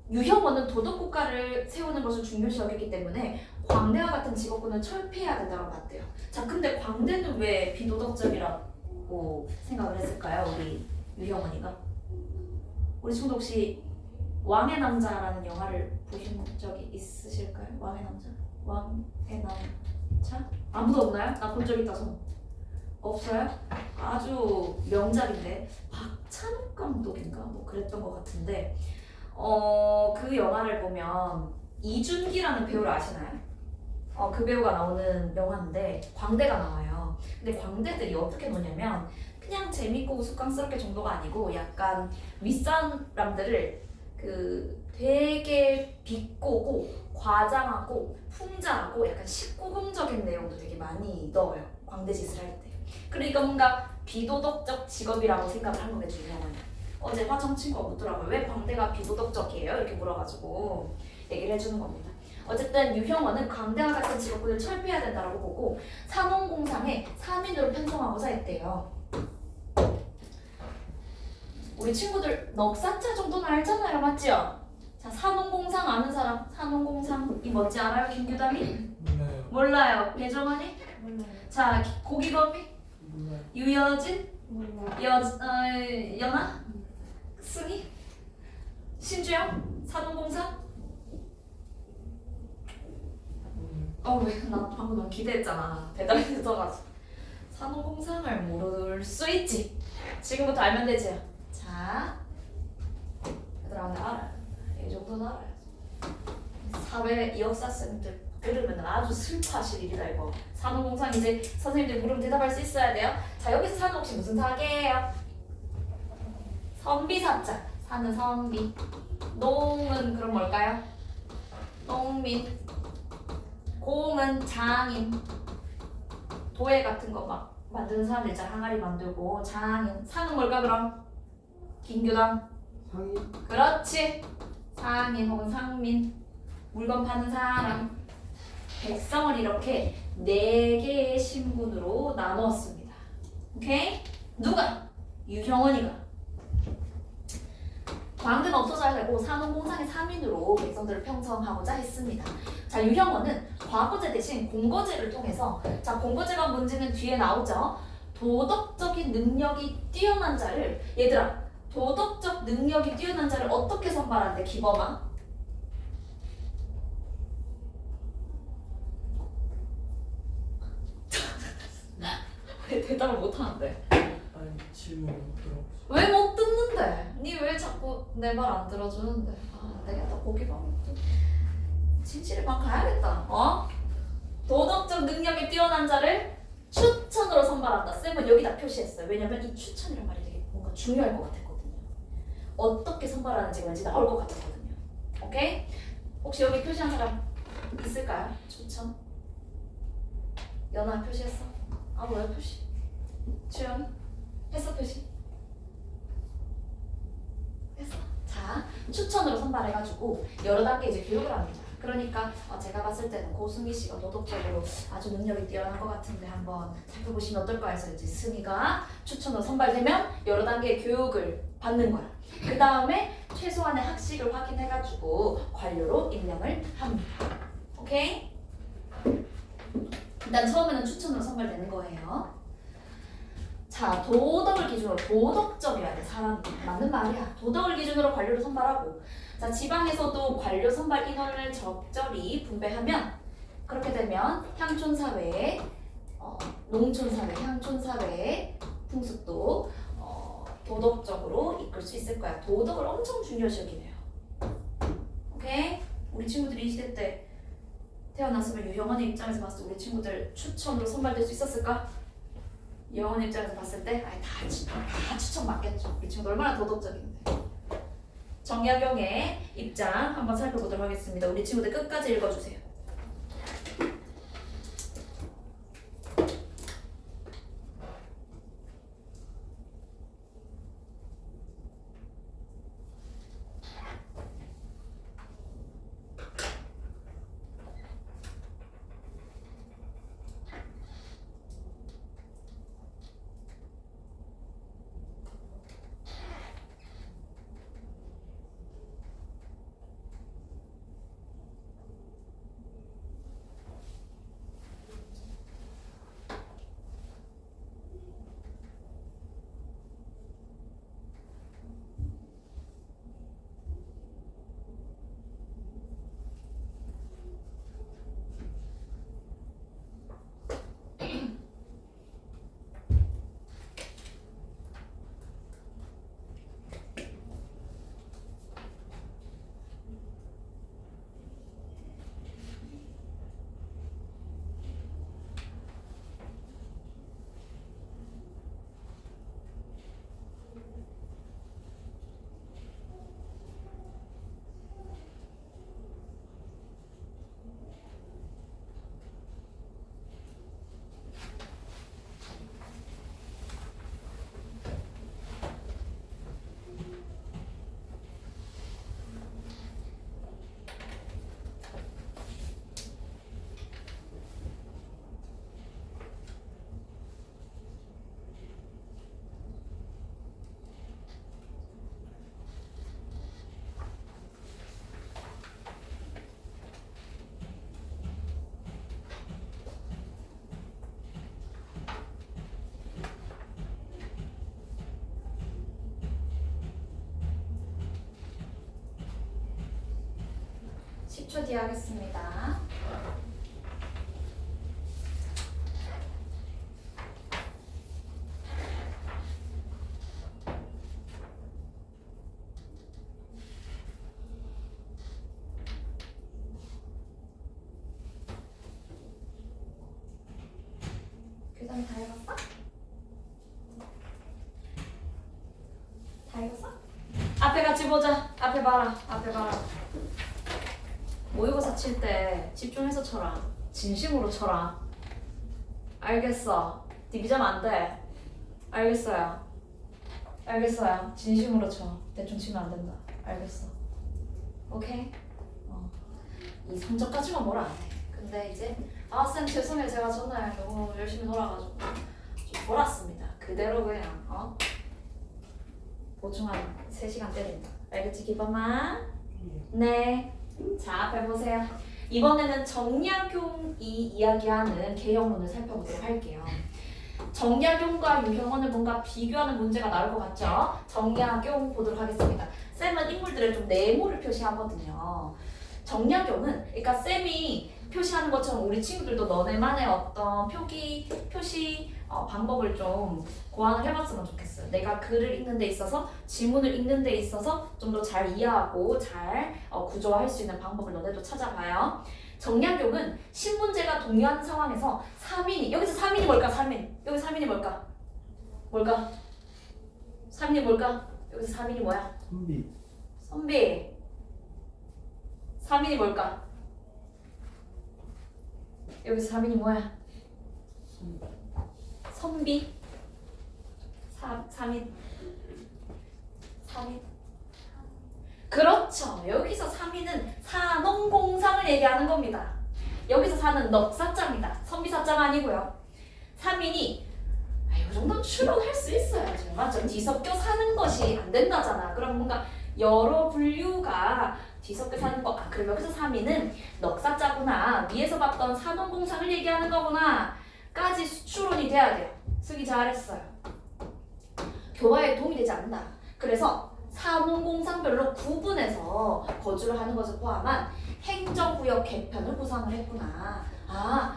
Speaker 1: 유형원은 도덕국가를 세우는 것을 중요시 여겼기 때문에 광대와 같은 직업군을 철폐해야 된다고 봤대요. 자, 근데 광대는 왜 비도덕적이라고 생각을 했을까요? 우리 유형원이가? 우리 친구도 혹시 왕의 남자라는 영화를 보신 적이 있으실까요? 왕의 남자? 왕의 남자? 아무도 없나요? 나 본 적 있다 손. 없어요? 아주 명작인데 박찬욱 감독인가? 뭐 그랬던 것 같은데 그 영화를 보면 이준기라는 배우를 아시나요? 그 배우가 나오는 영화인데 광대가 나와요. 근데 광대들이 어떻게 노냐면 그냥 재밌고 우스꽝스럽게 정도가 아니고 약간 윗사람들을 되게 비꼬고 과장하고 풍자하고 약간 19금적인 내용도 되게 많이 넣어요. 광대짓을 할 때. 그러니까 뭔가 비도덕적 직업이라고 생각을 한 거겠죠, 유형원이. 어제 화정 친구가 묻더라고요. 왜 광대가 비도덕적이에요? 이렇게 물어가지고 얘기를 해주는 겁니다. 어쨌든 유형원은 광대와 같은 직업군을 철폐해야 된다고 보고 산업공상에 사민으로 편성하고자 했대요. 우리 친구들 넉사자 정도는 알잖아요, 맞지요? 자, 산업공상 아는 사람? 산업공상이 뭔지 알아요, 김규담이? 몰라요. 배정환이?
Speaker 3: 몰라요.
Speaker 1: 자, 고기범이?
Speaker 2: 몰라요.
Speaker 1: 유여진?
Speaker 3: 몰라요.
Speaker 1: 연아? 승희? 신주영? 산업공상? 왜? 나 방금 너무 기대했잖아. 대답이 늦어가지고. 산업공상을 모를 수 있지. 지금부터 알면 되지. 자, 얘들아 오늘 알아요. 이 정도는 알아요. 사회 역사쌤들 들으면 아주 슬퍼하실 일이다 이거. 산업공상 이제 선생님들 물으면 대답할 수 있어야 돼요. 자, 여기서 사는 혹시 무슨 사계예요? 선비사자. 사는 선비. 농은 그럼 뭘까요? 농민. 공은 장인. 도예 같은 거 막 만드는 사람들 있잖아. 항아리 만들고. 장인. 상은 뭘까 그럼? 김교담.
Speaker 2: 상인.
Speaker 1: 그렇지. 상인 혹은 상민. 물건 파는 사람. 백성을 이렇게 4개의 신분으로 나누었습니다. 오케이? 누가? 유형원이가. 광대는 없어져야 되고 산업공상의 3인으로 백성들을 편성하고자 했습니다. 자, 유형원은 과거제 대신 공거제를 통해서 자, 공거제가 뭔지는 뒤에 나오죠. 도덕적인 능력이 뛰어난 자를 얘들아 도덕적 능력이 뛰어난 자를 어떻게 선발한대 기범아? 왜 대답을 못하는데?
Speaker 2: 아니 질문 못 들어보시.
Speaker 1: 왜 못 듣는데? 니 왜 자꾸 내 말 안 들어주는데? 아, 안 되겠다. 고기방 진실에만 가야겠다. 어? 도덕적 능력이 뛰어난 자를 추천으로 선발한다. 쌤은 여기다 표시했어요. 왜냐면 이 추천이란 말이 되게 뭔가 중요할 것 같았거든요. 어떻게 선발하는지가 왠지 나올 것 같았거든요. 오케이? 혹시 여기 표시한 사람 있을까요? 추천? 연아 표시했어? 아 뭐야 표시? 주연이? 했어 표시? 했어? 자, 추천으로 선발해가지고 여러 단계 이제 교육을 합니다. 그러니까 제가 봤을 때는 고승희 씨가 도덕적으로 아주 능력이 뛰어난 것 같은데 한번 살펴보시면 어떨까 해서 이제 승희가 추천으로 선발되면 여러 단계의 교육을 받는 거야. 그 다음에 최소한의 학식을 확인해가지고 관료로 임명을 합니다. 오케이? 일단 처음에는 추천으로 선발되는 거예요. 자, 도덕을 기준으로 도덕적이어야 돼. 사람 맞는 말이야. 도덕을 기준으로 관료를 선발하고 자, 지방에서도 관료 선발 인원을 적절히 분배하면 그렇게 되면 향촌사회의 농촌사회, 향촌사회의 풍습도 도덕적으로 이끌 수 있을 거야. 도덕을 엄청 중요시 여기네요. 오케이? 우리 친구들이 이 시대 때 태어났으면 유영원의 입장에서 봤을 때 우리 친구들 추천으로 선발될 수 있었을까? 유영원의 입장에서 봤을 때 다 추천 맞겠죠. 우리 친구 얼마나 도덕적인데. 정약용의 입장 한번 살펴보도록 하겠습니다. 우리 친구들 끝까지 읽어주세요. 초 뒤에 하겠습니다. 교장이 다 읽었어? 다 읽었어? 앞에 같이 보자. 앞에 봐라. 앞에 봐라. 모의고사 칠 때 집중해서 쳐라. 진심으로 쳐라. 알겠어. 디비전 안 돼. 알겠어요. 알겠어요. 진심으로 쳐. 대충 치면 안 된다. 알겠어. 오케이? 이 성적까지만 뭐라 안 해. 근데 이제 쌤 죄송해요. 제가 전날 너무 열심히 놀아가지고 좀 졸았습니다. 그대로 그냥 보충 한 3시간 때린다. 알겠지 기범아? 네. 자, 앞에 보세요. 이번에는 정약용이 이야기하는 개혁론을 살펴보도록 할게요. 정약용과 유형원을 뭔가 비교하는 문제가 나올 것 같죠? 정약용 보도록 하겠습니다. 쌤은 인물들의 좀 네모를 표시하거든요. 정약용은 그러니까 쌤이 표시하는 것처럼 우리 친구들도 너네만의 어떤 표시 방법을 좀 고안을 해봤으면 좋겠어요. 내가 글을 읽는 데 있어서 지문을 읽는 데 있어서 좀 더 잘 이해하고 잘 구조화할 수 있는 방법을 너네도 찾아봐요. 정약용은 신문제가 동요하는 상황에서 3인이 여기서 3인이 뭘까? 3인 여기 3인이 뭘까? 3인이 뭘까? 여기서 3인이 뭐야?
Speaker 2: 선비.
Speaker 1: 선비 3인이 뭘까? 여기서 3인이 뭐야? 선비 3인 그렇죠. 여기서 3인은 산업공상을 얘기하는 겁니다. 여기서 사는 넉사자입니다. 선비사자가 아니고요. 3인이 이 정도는 추론할 수 있어야죠. 맞죠? 뒤섞여 사는 것이 안 된다잖아. 그럼 뭔가 여러 분류가 뒤섞여 사는 거. 그럼 여기서 3인은 넉사자구나. 위에서 봤던 산업공상을 얘기하는 거구나. 까지 추론이 돼야 돼요. 쓰기 잘했어요. 교화에 도움이 되지 않는다. 그래서 산업공상별로 구분해서 거주를 하는 것을 포함한 행정구역 개편을 구상을 했구나.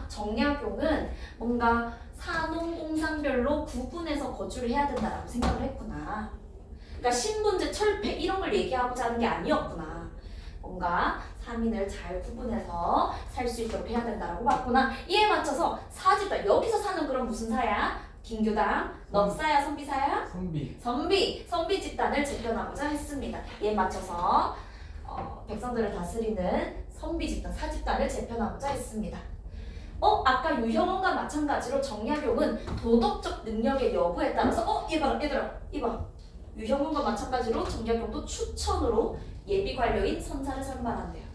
Speaker 1: 정약용은 뭔가 산업공상별로 구분해서 거주를 해야 된다라고 생각을 했구나. 그러니까 신분제 철폐 이런 걸 얘기하고자 하는 게 아니었구나. 뭔가 3인을 잘 구분해서 살 수 있도록 해야 된다라고 봤구나. 이에 맞춰서 사집단 여기서 사는 그런 무슨 사야? 김교당 넉사야 선비사야? 선비 집단을 재편하고자 했습니다. 이에 맞춰서 백성들을 다스리는 선비 집단 사집단을 재편하고자 했습니다. 아까 유형원과 마찬가지로 정약용은 도덕적 능력의 여부에 따라서 얘들아 이봐 유형원과 마찬가지로 정약용도 추천으로 예비관료인 선사를 선발한대요.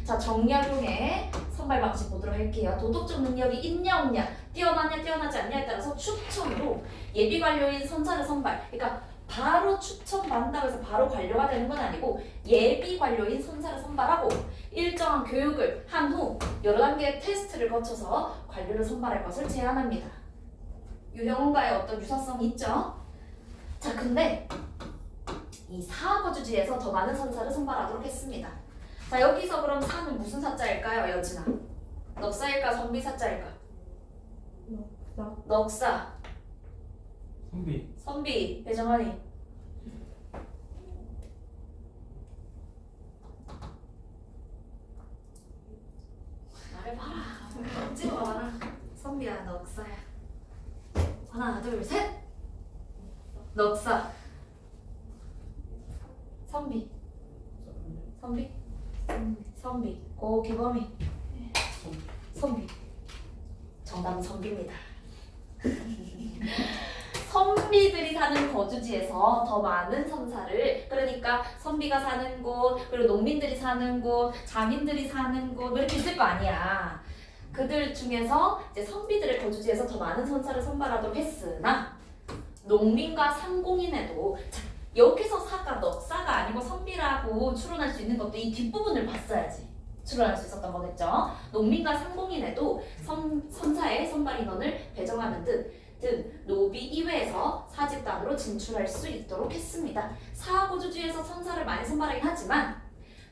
Speaker 1: 자, 정약용의 선발 방식 보도록 할게요. 도덕적 능력이 있냐 없냐, 뛰어나냐 뛰어나지 않냐에 따라서 추천으로 예비관료인 선사를 선발. 그러니까 바로 추천받는다고 해서 바로 관료가 되는 건 아니고 예비관료인 선사를 선발하고 일정한 교육을 한 후 여러 단계의 테스트를 거쳐서 관료를 선발할 것을 제안합니다. 유형원과의 어떤 유사성이 있죠? 자, 근데 이 사거주지에서 더 많은 선사를 선발하도록 했습니다. 자, 여기서 그럼 사는 무슨 사자일까요, 여진아? 넉사일까, 선비사자일까? 넉사. 선비. 배정환이. 말해봐라. 찍어봐라. 선비야, 넉사야. 하나, 둘, 셋. 넉사. 선비. 고기범이. 선비. 정답은 선비입니다. 선비들이 사는 거주지에서 더 많은 선사를, 그러니까 선비가 사는 곳, 그리고 농민들이 사는 곳, 장인들이 사는 곳 이렇게 있을 거 아니야. 그들 중에서 이제 선비들의 거주지에서 더 많은 선사를 선발하도록 했으나 농민과 상공인에도 여기서 사가 넉사가 아니고 선비라고 추론할 수 있는 것도 이 뒷부분을 봤어야지 추론할 수 있었던 거겠죠. 농민과 상공인에도 선사의 선발 인원을 배정하는 등 노비 이외에서 사집단으로 진출할 수 있도록 했습니다. 사거주지에서 선사를 많이 선발하긴 하지만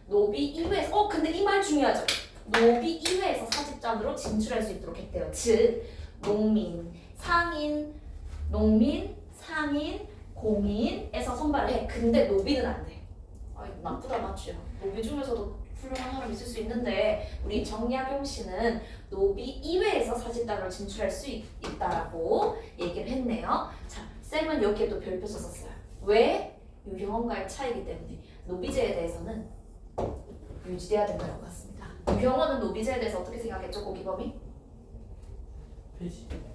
Speaker 1: 노비 이외에서 근데 이 말 중요하죠. 노비 이외에서 사집단으로 진출할 수 있도록 했대요. 즉 농민, 상인, 공인에서 선발을 해. 근데 노비는 안 돼. 나쁘다 맞죠? 노비 중에서도 훌륭한 사람이 있을 수 있는데 우리 정약용 씨는 노비 이외에서 사집단으로 진출할 수 있다라고 얘기를 했네요. 자, 쌤은 여기에 또 별표 썼어요. 왜? 유형원과의 차이기 때문에 노비제에 대해서는 유지돼야 된다고 봤습니다. 유형원은 노비제에 대해서 어떻게 생각했죠, 고기범이?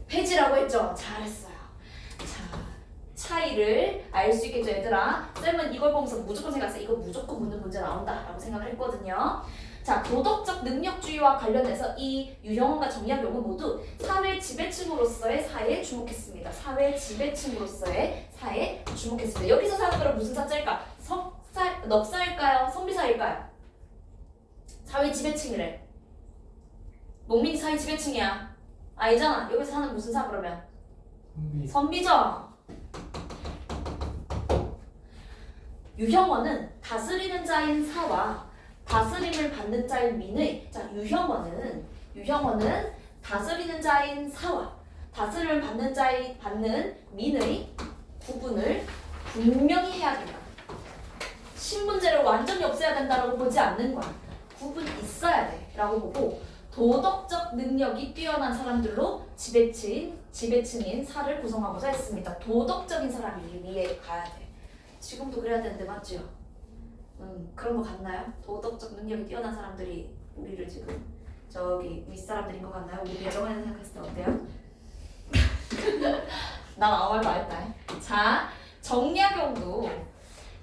Speaker 1: 폐지라고 했죠. 잘했어요. 자, 차이를 알 수 있겠죠, 얘들아. 쌤은 이걸 보면서 무조건 생각했어요. 이거 무조건 묻는 문제 나온다라고 생각을 했거든요. 자, 도덕적 능력주의와 관련해서 이 유형원과 정약용은 모두 사회 지배층으로서의 사회에 주목했습니다. 사회 지배층으로서의 사회에 주목했습니다. 여기서 사는 거는 무슨 사자일까? 넉사일까요? 선비사일까요? 사회 지배층이래. 농민이 사회 지배층이야. 아니잖아. 여기서 사는 무슨 사 그러면? 선비죠. 유형원은 다스리는 자인 사와 다스림을 받는 자인 민의. 자, 유형어는 다스리는 자인 사와 다스림을 받는 민의 구분을 분명히 해야 된다. 신분제를 완전히 없애야 된다라고 보지 않는 거야. 구분이 있어야 돼 라고 보고 도덕적 능력이 뛰어난 사람들로 지배층인 사를 구성하고자 했습니다. 도덕적인 사람이 위에 가야 돼. 지금도 그래야 되는데 맞죠? 그런 거 같나요? 도덕적 능력이 뛰어난 사람들이 우리를 지금 저기 윗사람들인 것 같나요? 우리 배정환을 생각했을 때 어때요? 난 아무 말도 안 했다. 자, 정약용도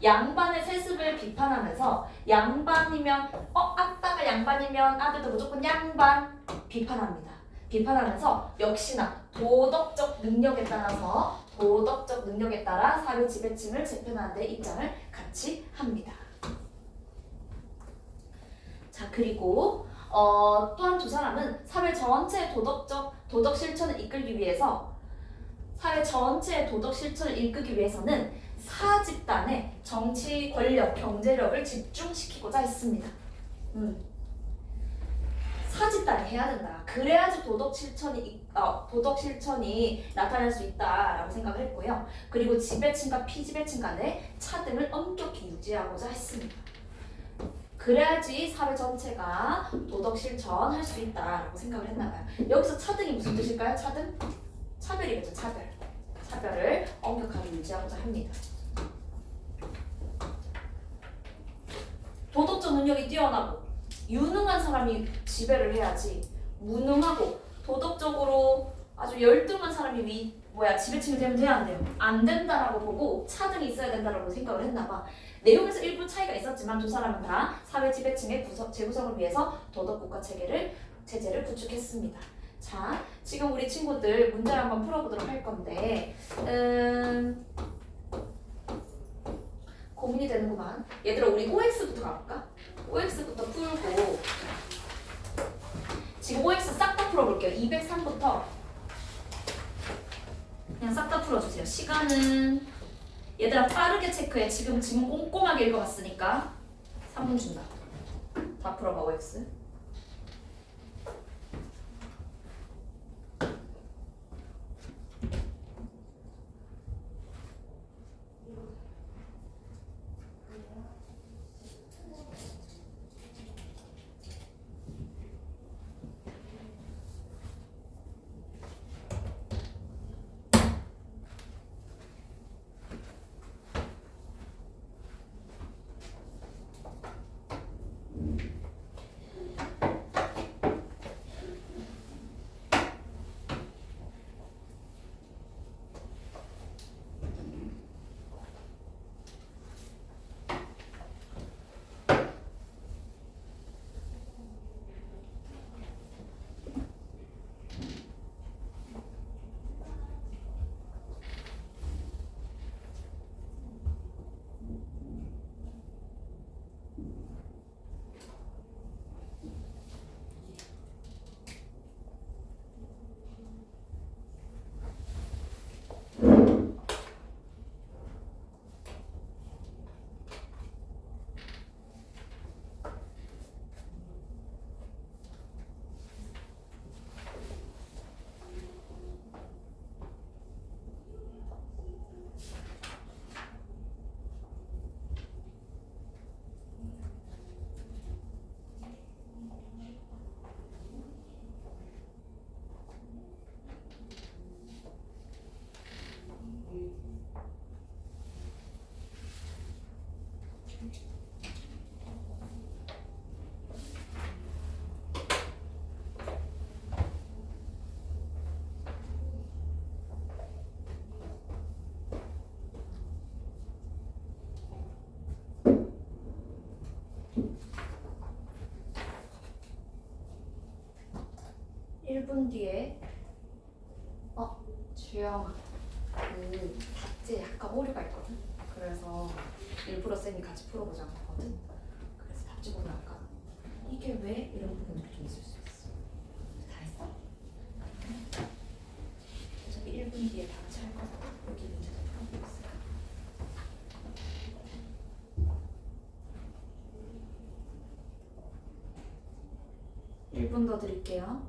Speaker 1: 양반의 세습을 비판하면서 양반이면 아빠가 양반이면 아들도 무조건 양반 비판하면서 역시나 도덕적 능력에 따라 사회 지배층을 재편하는 데 입장을 같이 합니다. 자, 그리고 또한 두 사람은 사회 전체의 도덕 실천을 이끌기 위해서는 사집단의 정치, 권력, 경제력을 집중시키고자 했습니다. 사집단이 해야 된다. 그래야지 도덕 실천이 나타날 수 있다라고 생각을 했고요. 그리고 지배층과 피지배층 간의 차등을 엄격히 유지하고자 했습니다. 그래야지 사회 전체가 도덕 실천할 수 있다라고 생각을 했나봐요. 여기서 차등이 무슨 뜻일까요? 차등? 차별이겠죠. 차별을 엄격하게 유지하고자 합니다. 도덕적 능력이 뛰어나고 유능한 사람이 지배를 해야지 무능하고 도덕적으로 아주 열등한 사람이 지배층이 되면 돼야 안 돼요? 안 된다라고 보고 차등이 있어야 된다라고 생각을 했나봐. 내용에서 일부 차이가 있었지만 두 사람은 다 사회 지배층의 재구성을 위해서 도덕국가 체제를 구축했습니다. 자, 지금 우리 친구들 문제를 한번 풀어보도록 할 건데 고민이 되는구만. 얘들아, 우리 OX부터 가볼까? OX부터 풀고 지금 OX 싹 다 풀어볼게요. 203부터 그냥 싹 다 풀어주세요. 시간은 얘들아 빠르게 체크해. 지금 꼼꼼하게 읽어봤으니까 3분 준다. 다 풀어봐. OX. (1분) 뒤에 주영아, 그 답지에 약간 오류가 있거든. 그래서 일부러 쌤이 같이 풀어보자고 하거든. 그래서 답지 보면 약간 이게 왜? 이런 부분들이 좀 있을 수 있어. 다 했어? 어차피 1분 뒤에 다 같이 할 거고 여기 문제도 풀어보고 있어요. 1분 더 드릴게요.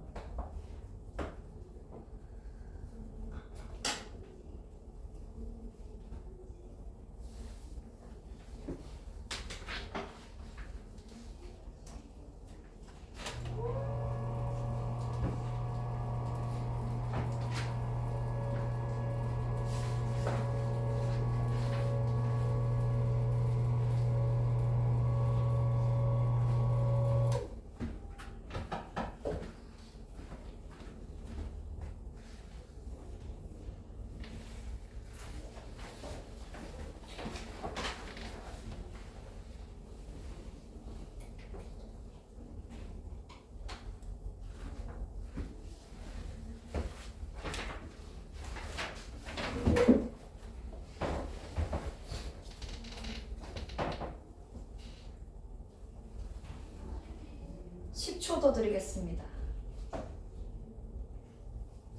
Speaker 1: 초 더 드리겠습니다.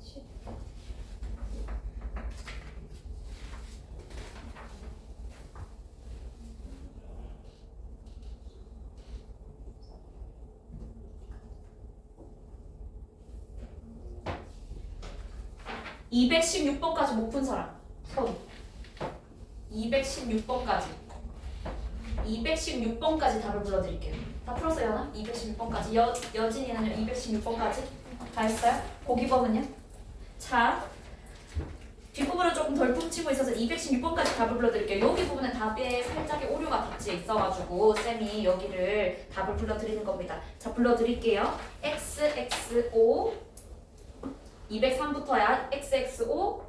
Speaker 1: 10. (216번까지) 못 푼 사람 손. 216번까지 216번까지 답을 불러드릴게요. 다 풀었어요, 나? 216번까지. 여진이는요, 216번까지? 다 했어요? 고기범은요? 자, 뒷부분은 조금 덜 훔치고 있어서 216번까지 답을 불러드릴게요. 여기 부분은 답에 살짝의 오류가 덧지어 있어가지고 쌤이 여기를 답을 불러드리는 겁니다. 자, 불러드릴게요. XXO 203부터야. XXO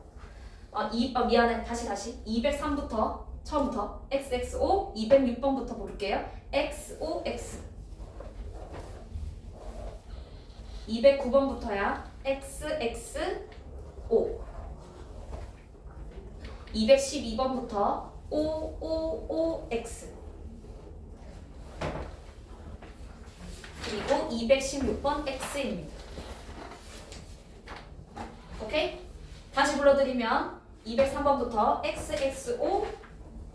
Speaker 1: 미안해. 다시 203부터 처음부터 XXO 206번부터 볼게요. XOX 209번부터야. XXO 212번부터 OOOX 그리고 216번 X입니다. 오케이? 다시 불러드리면 203번부터 XXO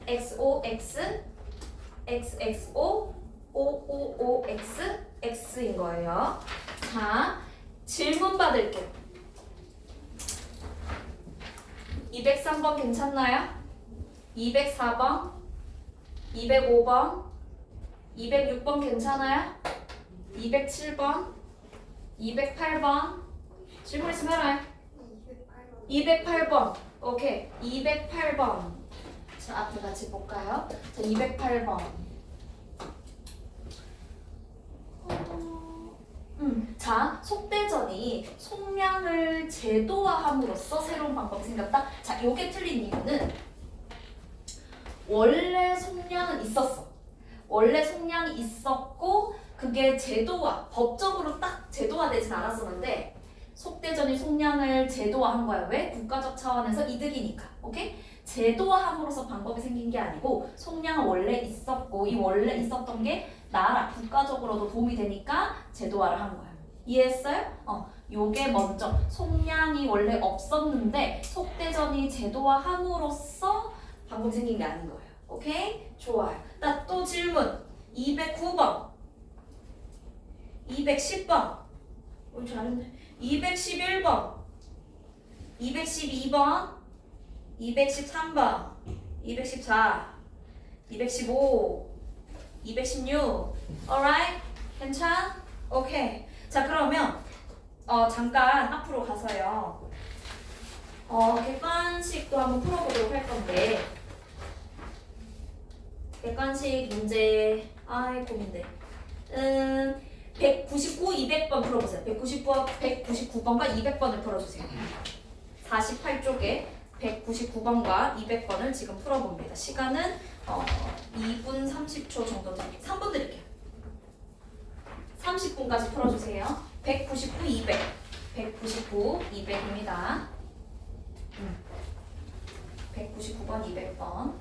Speaker 1: XOX XXO OOOX X인 거예요. 자, 질문 받을게요. 203번 괜찮나요? 204번 205번 206번 괜찮아요? 207번 208번 질문 있으면 해라. 208번 오케이. 208번 자, 앞에 같이 볼까요? 자, 208번 자, 속대전이 속량을 제도화함으로써 새로운 방법이 생겼다. 자, 요게 틀린 이유는 원래 속량은 있었어. 원래 속량이 있었고 그게 제도화, 법적으로 딱 제도화되진 않았었는데 속대전이 속량을 제도화한 거야. 왜? 국가적 차원에서 이득이니까. 오케이? 제도화함으로써 방법이 생긴 게 아니고 속량은 원래 있었고 이 원래 있었던 게 나라, 국가적으로도 도움이 되니까 제도화를 한 거야. 이해했어요? 요게 먼저 속량이 원래 없었는데 속대전이 제도화함으로써 방법이 생긴 게 아닌 거예요. 오케이? 좋아요. 나 또 질문 209번 210번 오, 잘했네. 211번 212번 213번 214 215 216 alright? 괜찮? 오케이. 자, 그러면 잠깐 앞으로 가서요. 객관식도 한번 풀어보도록 할 건데 객관식 문제 아이고 문제 199, 200번 풀어보세요. 199번과 200번을 풀어주세요. 48쪽에 199번과 200번을 지금 풀어봅니다. 시간은 2분 30초 정도 드릴게요. 3분 드릴게요. 30분까지 풀어주세요. 199, 200 199, 200입니다. 199번, 200번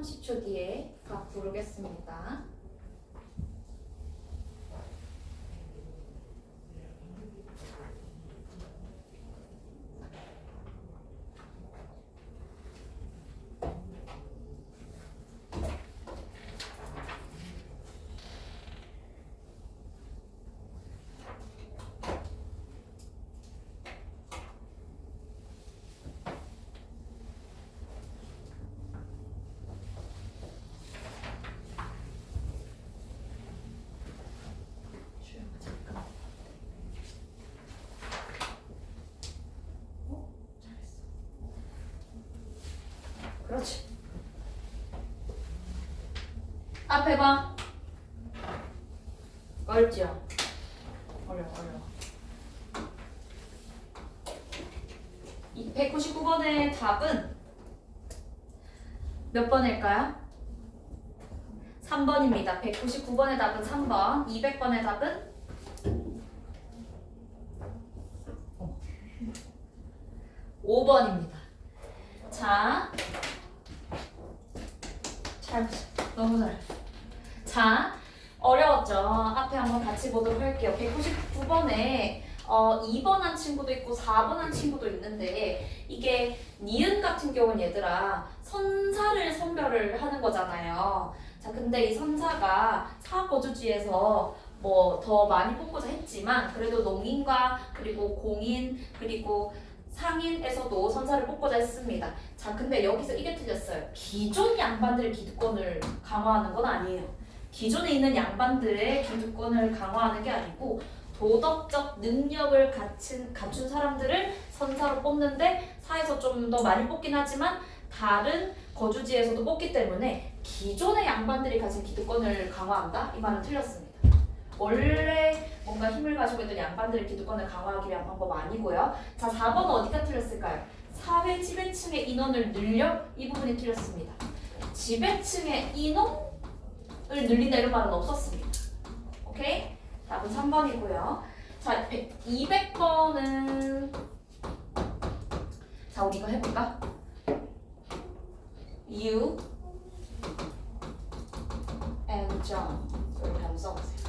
Speaker 1: 30초 뒤에 각 부르겠습니다. 그렇지. 앞에 봐. 어렵죠? 어려워. 이 199번의 답은 몇 번일까요? 3번입니다. 199번의 답은 3번. 200번의 답은 5번입니다. 자, 잘 보세요. 너무 잘해. 자, 어려웠죠? 앞에 한번 같이 보도록 할게요. 199번에 2번 한 친구도 있고 4번 한 친구도 있는데 이게 니은 같은 경우는 얘들아 선사를 선별을 하는 거잖아요. 자, 근데 이 선사가 사거주지에서 뭐 더 많이 뽑고자 했지만 그래도 농인과 그리고 공인 그리고 상인에서도 선사를 뽑고자 했습니다. 자, 근데 여기서 이게 틀렸어요. 기존 양반들의 기득권을 강화하는 건 아니에요. 기존에 있는 양반들의 기득권을 강화하는 게 아니고 도덕적 능력을 갖춘 사람들을 선사로 뽑는데 사에서 좀 더 많이 뽑긴 하지만 다른 거주지에서도 뽑기 때문에 기존의 양반들이 가진 기득권을 강화한다? 이 말은 틀렸습니다. 원래 뭔가 힘을 가지고 있던 양반들의 기득권을 강화하기 위한 방법 아니고요. 자, 4번은 어디가 틀렸을까요? 사회 지배층의 인원을 늘려? 이 부분이 틀렸습니다. 지배층의 인원을 늘린다 이런 말은 없었습니다. 오케이? 답은 3번이고요. 자, 200번은 자, 우리 이거 해볼까? You and John 이렇게 한번 써보세요.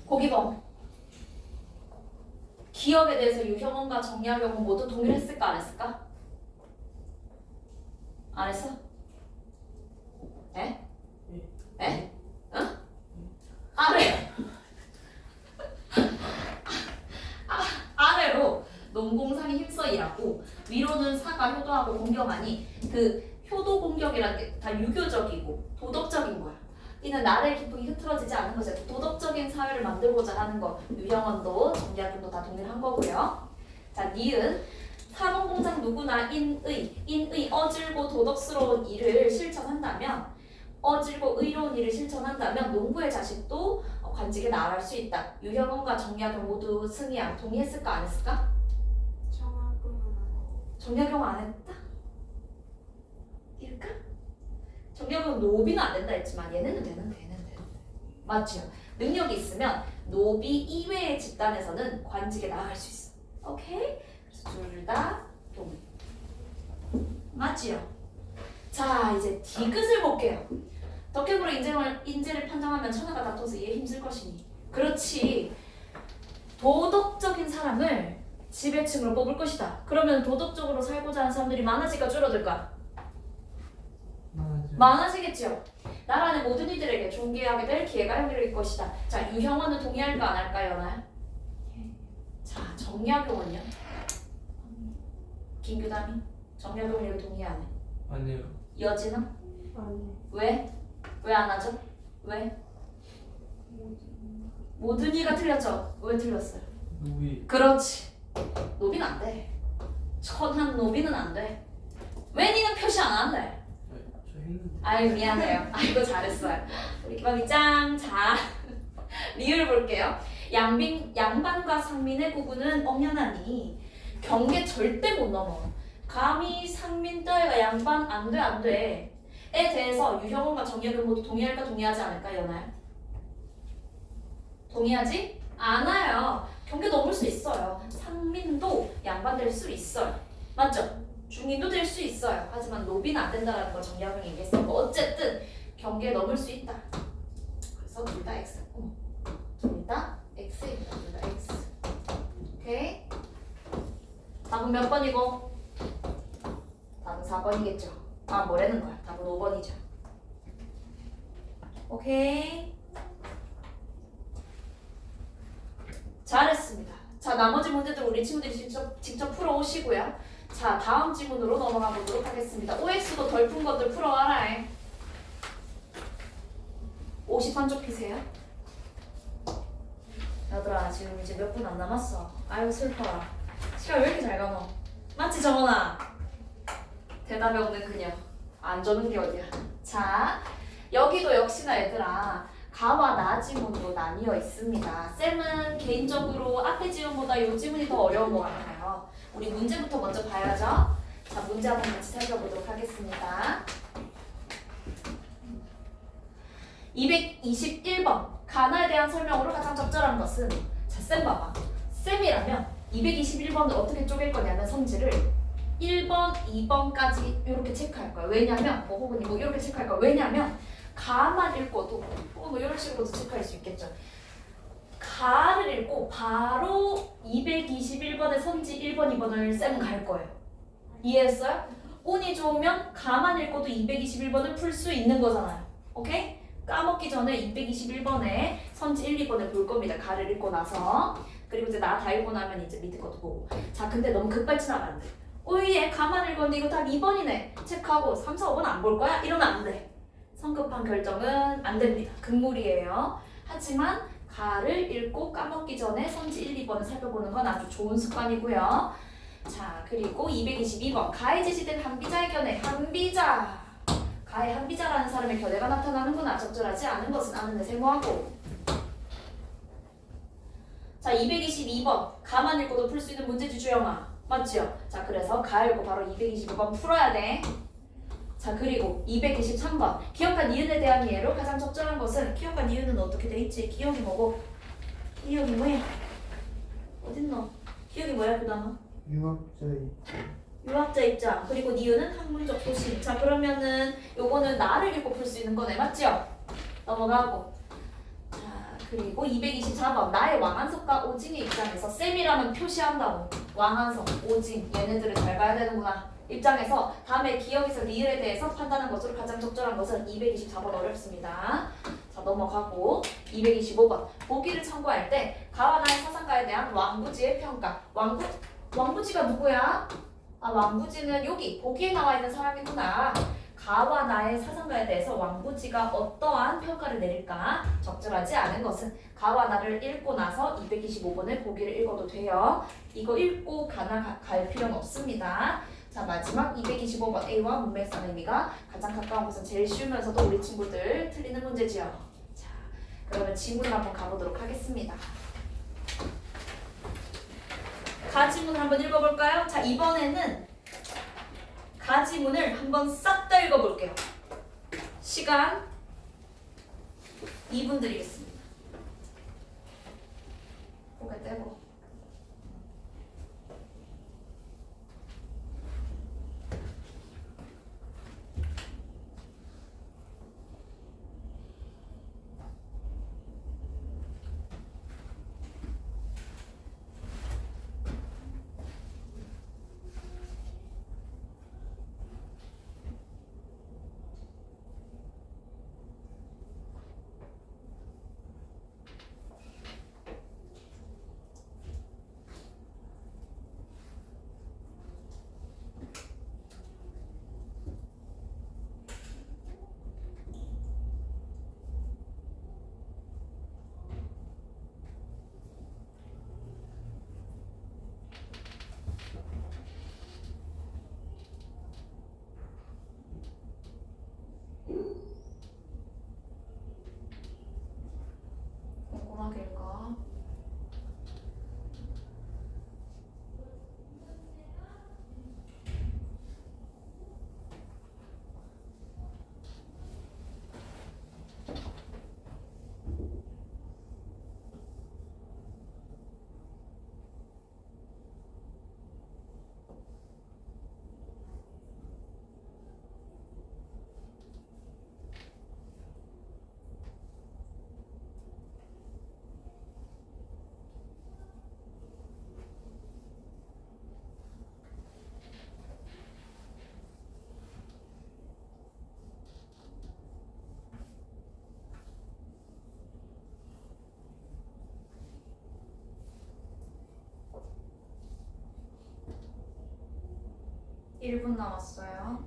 Speaker 1: 고기범 기억에 대해서 유형언과 정리하려고 모두 동일했을까 안 했을까? 안 했어? 에? 에? 응? 아래 아래로 농공상이 힘써 일하고 위로는 사가 효도하고 공경하니 그 효도 공경이라는 게 다 유교적이고 도덕적인 거야. 이는 나라의 기풍이 흐트러지지 않은 것에 도덕적인 사회를 만들고자 하는 거. 유형언도 정리학도 다 동일한 거고요. 자, 니은 사범공상 누구나 인의 어질고 도덕스러운 일을 실천한다면 어질고 의로운 일을 실천한다면 농부의 자식도 관직에 나아갈 수 있다. 유형언과 정약용 모두 승희야 동의했을까 안 했을까? 정약용 안 했다? 일까? 정약용은 노비는 안 된다 했지만 얘네는 되는데 맞죠? 능력이 있으면 노비 이외의 집단에서는 관직에 나아갈 수 있어. 오케이? 그래서 둘 다 동의. 맞지요? 자, 이제 디귿을 볼게요. 덕행으로 인재를 판정하면 천하가 다퉈서 이해 힘쓸 것이니. 그렇지. 도덕적인 사람을 지배층으로 뽑을 것이다. 그러면 도덕적으로 살고자 하는 사람들이 많아질까 줄어들까? 많아지겠죠. 나라는 모든 이들에게 존귀하게 될 기회가 형성될 것이다. 자, 유형언은 동의할까 안 할까요, 연아야? 자, 정약용은요? 김규담이? 정약용 이거 동의 안 해?
Speaker 2: 아니요.
Speaker 1: 여진아?
Speaker 4: 아니.
Speaker 1: 왜? 왜 안 하죠? 왜? 모든 이가 틀렸죠? 왜 틀렸어요?
Speaker 2: 노비.
Speaker 1: 그렇지. 노비는 안 돼. 천한 노비는 안 돼. 왜 니는 표시 안 한대?
Speaker 2: 저 했는데.
Speaker 1: 아유 미안해요. 아이고 잘했어요. 우리 기범이 짱. 자, 리을 볼게요. 양반과 상민의 구분은 엄연하니 경계 절대 못 넘어. 감히 상민 따위가 양반 안 돼. 에 대해서 유형언과 정약용 모두 동의할까 동의하지 않을까 연아야? 동의하지? 않아요. 경계 넘을 수 있어요. 상민도 양반 될 수 있어요. 맞죠? 중인도 될 수 있어요. 하지만 노비는 안 된다라는 걸 정약용이 얘기했으니까 어쨌든 경계 넘을 수 있다. 그래서 둘 다 X. 둘 다 X입니다. 둘 다 X. 오케이? 답은 몇 번이고? 답은 4번이겠죠. 아, 뭐라는 거야? 답은 5번이죠. 오케이? 잘했습니다. 자, 나머지 문제들 우리 친구들이 직접 풀어오시고요. 자, 다음 지문으로 넘어가 보도록 하겠습니다. OX도 덜 푼 것들 풀어와라. 53쪽 피세요. 얘들아, 지금 이제 몇 분 안 남았어. 아유, 슬퍼라. 시간 왜 이렇게 잘 가노? 맞지, 정원아? 대답이 없는 그녀. 안 주는 게 어디야. 자, 여기도 역시나 얘들아, 가와 나 지문으로 나뉘어 있습니다. 쌤은 개인적으로 앞에 지문보다 이 지문이 더 어려운 것 같아요. 우리 문제부터 먼저 봐야죠. 자, 문제 한번 같이 살펴보도록 하겠습니다. 221번. 가나에 대한 설명으로 가장 적절한 것은, 자, 쌤 봐봐. 쌤이라면 221번을 어떻게 쪼갤 거냐면 성질을 1번, 2번까지 이렇게 체크할 거예요. 왜냐면 혹은 이렇게 체크할 거예요. 왜냐면 가만 읽고도 뭐 이런 식으로도 체크할 수 있겠죠. 가를 읽고 바로 221번의 선지 1번, 2번을 쌤은 갈 거예요. 이해했어요? 운이 좋으면 가만 읽고도 221번을 풀 수 있는 거잖아요. 오케이? 까먹기 전에 221번에 선지 1, 2번을 볼 겁니다. 가를 읽고 나서. 그리고 이제 나 다 읽고 나면 이제 밑에 것도 보고. 자, 근데 너무 급발진하면 안 돼. 얘 가만 읽었는데 이거 다 2번이네. 체크하고 3, 4, 5번 안 볼 거야? 이러면 안 돼. 성급한 결정은 안 됩니다. 금물이에요. 하지만 가를 읽고 까먹기 전에 선지 1, 2번을 살펴보는 건 아주 좋은 습관이고요. 자, 그리고 222번. 가에 제시된 한비자의 견해. 한비자. 가에 한비자라는 사람의 견해가 나타나는구나. 적절하지 않은 것은 아는데 세모하고. 자, 222번. 가만 읽고도 풀 수 있는 문제지 주영아. 맞죠? 자, 그래서 가 읽고 바로 222번 풀어야 돼. 자, 그리고 223번. 기억과 니은에 대한 이해로 가장 적절한 것은, 기억과 니은은 어떻게 돼 있지? 기억이 뭐고? 기억이 뭐야? 어딨노? 기억이 뭐야, 그 단어?
Speaker 2: 유학자의
Speaker 1: 유학자 입장. 그리고 니은은 학문적 소신. 자, 그러면은 요거는 나를 읽고 풀 수 있는 거네. 맞죠? 넘어가고. 자, 그리고 224번 나의 왕한석과 오징의 입장에서 쌤이라면 표시한다고. 왕한석, 오징 얘네들을 잘 봐야 되는구나. 입장에서 다음에 기억에서 리을에 대해서 판단한 것으로 가장 적절한 것은 224번 어렵습니다. 자 넘어가고 225번 보기를 참고할 때 가와 나의 사상가에 대한 왕부지의 평가. 왕부지가 누구야? 아 왕부지는 여기 보기에 나와 있는 사람이구나. 가와 나의 사상가에 대해서 왕부지가 어떠한 평가를 내릴까? 적절하지 않은 것은 가와 나를 읽고 나서 225번을 보기를 읽어도 돼요. 이거 읽고 가나 갈 필요는 없습니다. 자 마지막 225번 A와 문맥상의 의미가 가장 가까운 것은 제일 쉬우면서도 우리 친구들 틀리는 문제지요. 자 그러면 지문을 한번 가보도록 하겠습니다. 가지문을 한번 읽어볼까요? 자 이번에는 가지문을 한번 싹 다 읽어볼게요. 시간 2분 드리겠습니다. 고개 떼고 꼼꼼하게 읽어. 일 분 남았어요.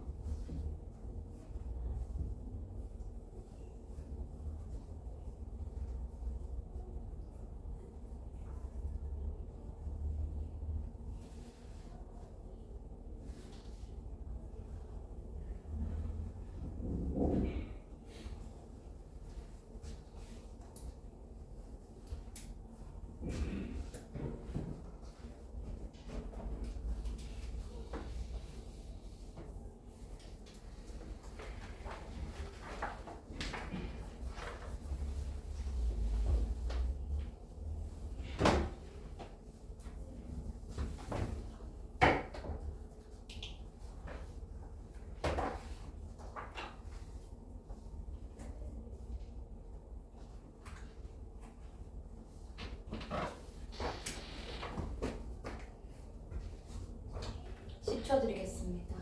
Speaker 1: 드리겠습니다.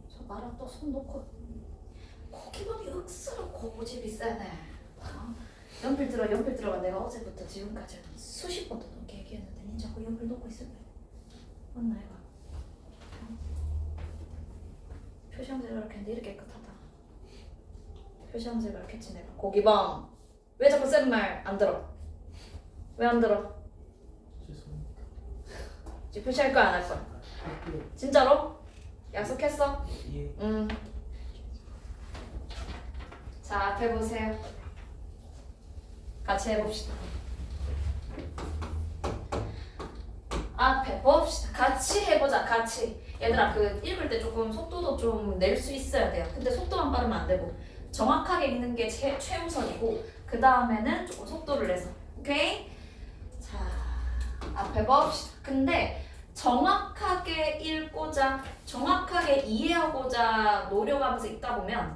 Speaker 1: 저 나랑 또 손 놓고 고기밥이 억수로 고집이 세네. 연필 들어가. 내가 어제부터 지금까지 수십 번도 넘게 얘기했는데 니 자꾸 연필 놓고 있을 거야. 맞나 이거? 표시형제가 이렇게 했는데 이렇게 깨끗하다. 표시형제가 이렇게 했지 내가. 고기방 왜 자꾸 센 말 안 들어? 왜 안 들어?
Speaker 2: 죄송합니다.
Speaker 1: 이제 표시할 거야 안 할 거야?
Speaker 2: 할게요.
Speaker 1: 진짜로? 약속했어?
Speaker 2: 예.
Speaker 1: 자 앞에 보세요. 같이 해봅시다. 앞에 봅시다. 같이 해보자. 같이. 얘들아 그 읽을 때 조금 속도도 좀 낼 수 있어야 돼요. 근데 속도만 빠르면 안 되고 정확하게 읽는 게 최우선이고 그 다음에는 조금 속도를 내서 오케이? 자 앞에 봅시다. 근데 정확하게 읽고자, 정확하게 이해하고자 노력하면서 읽다 보면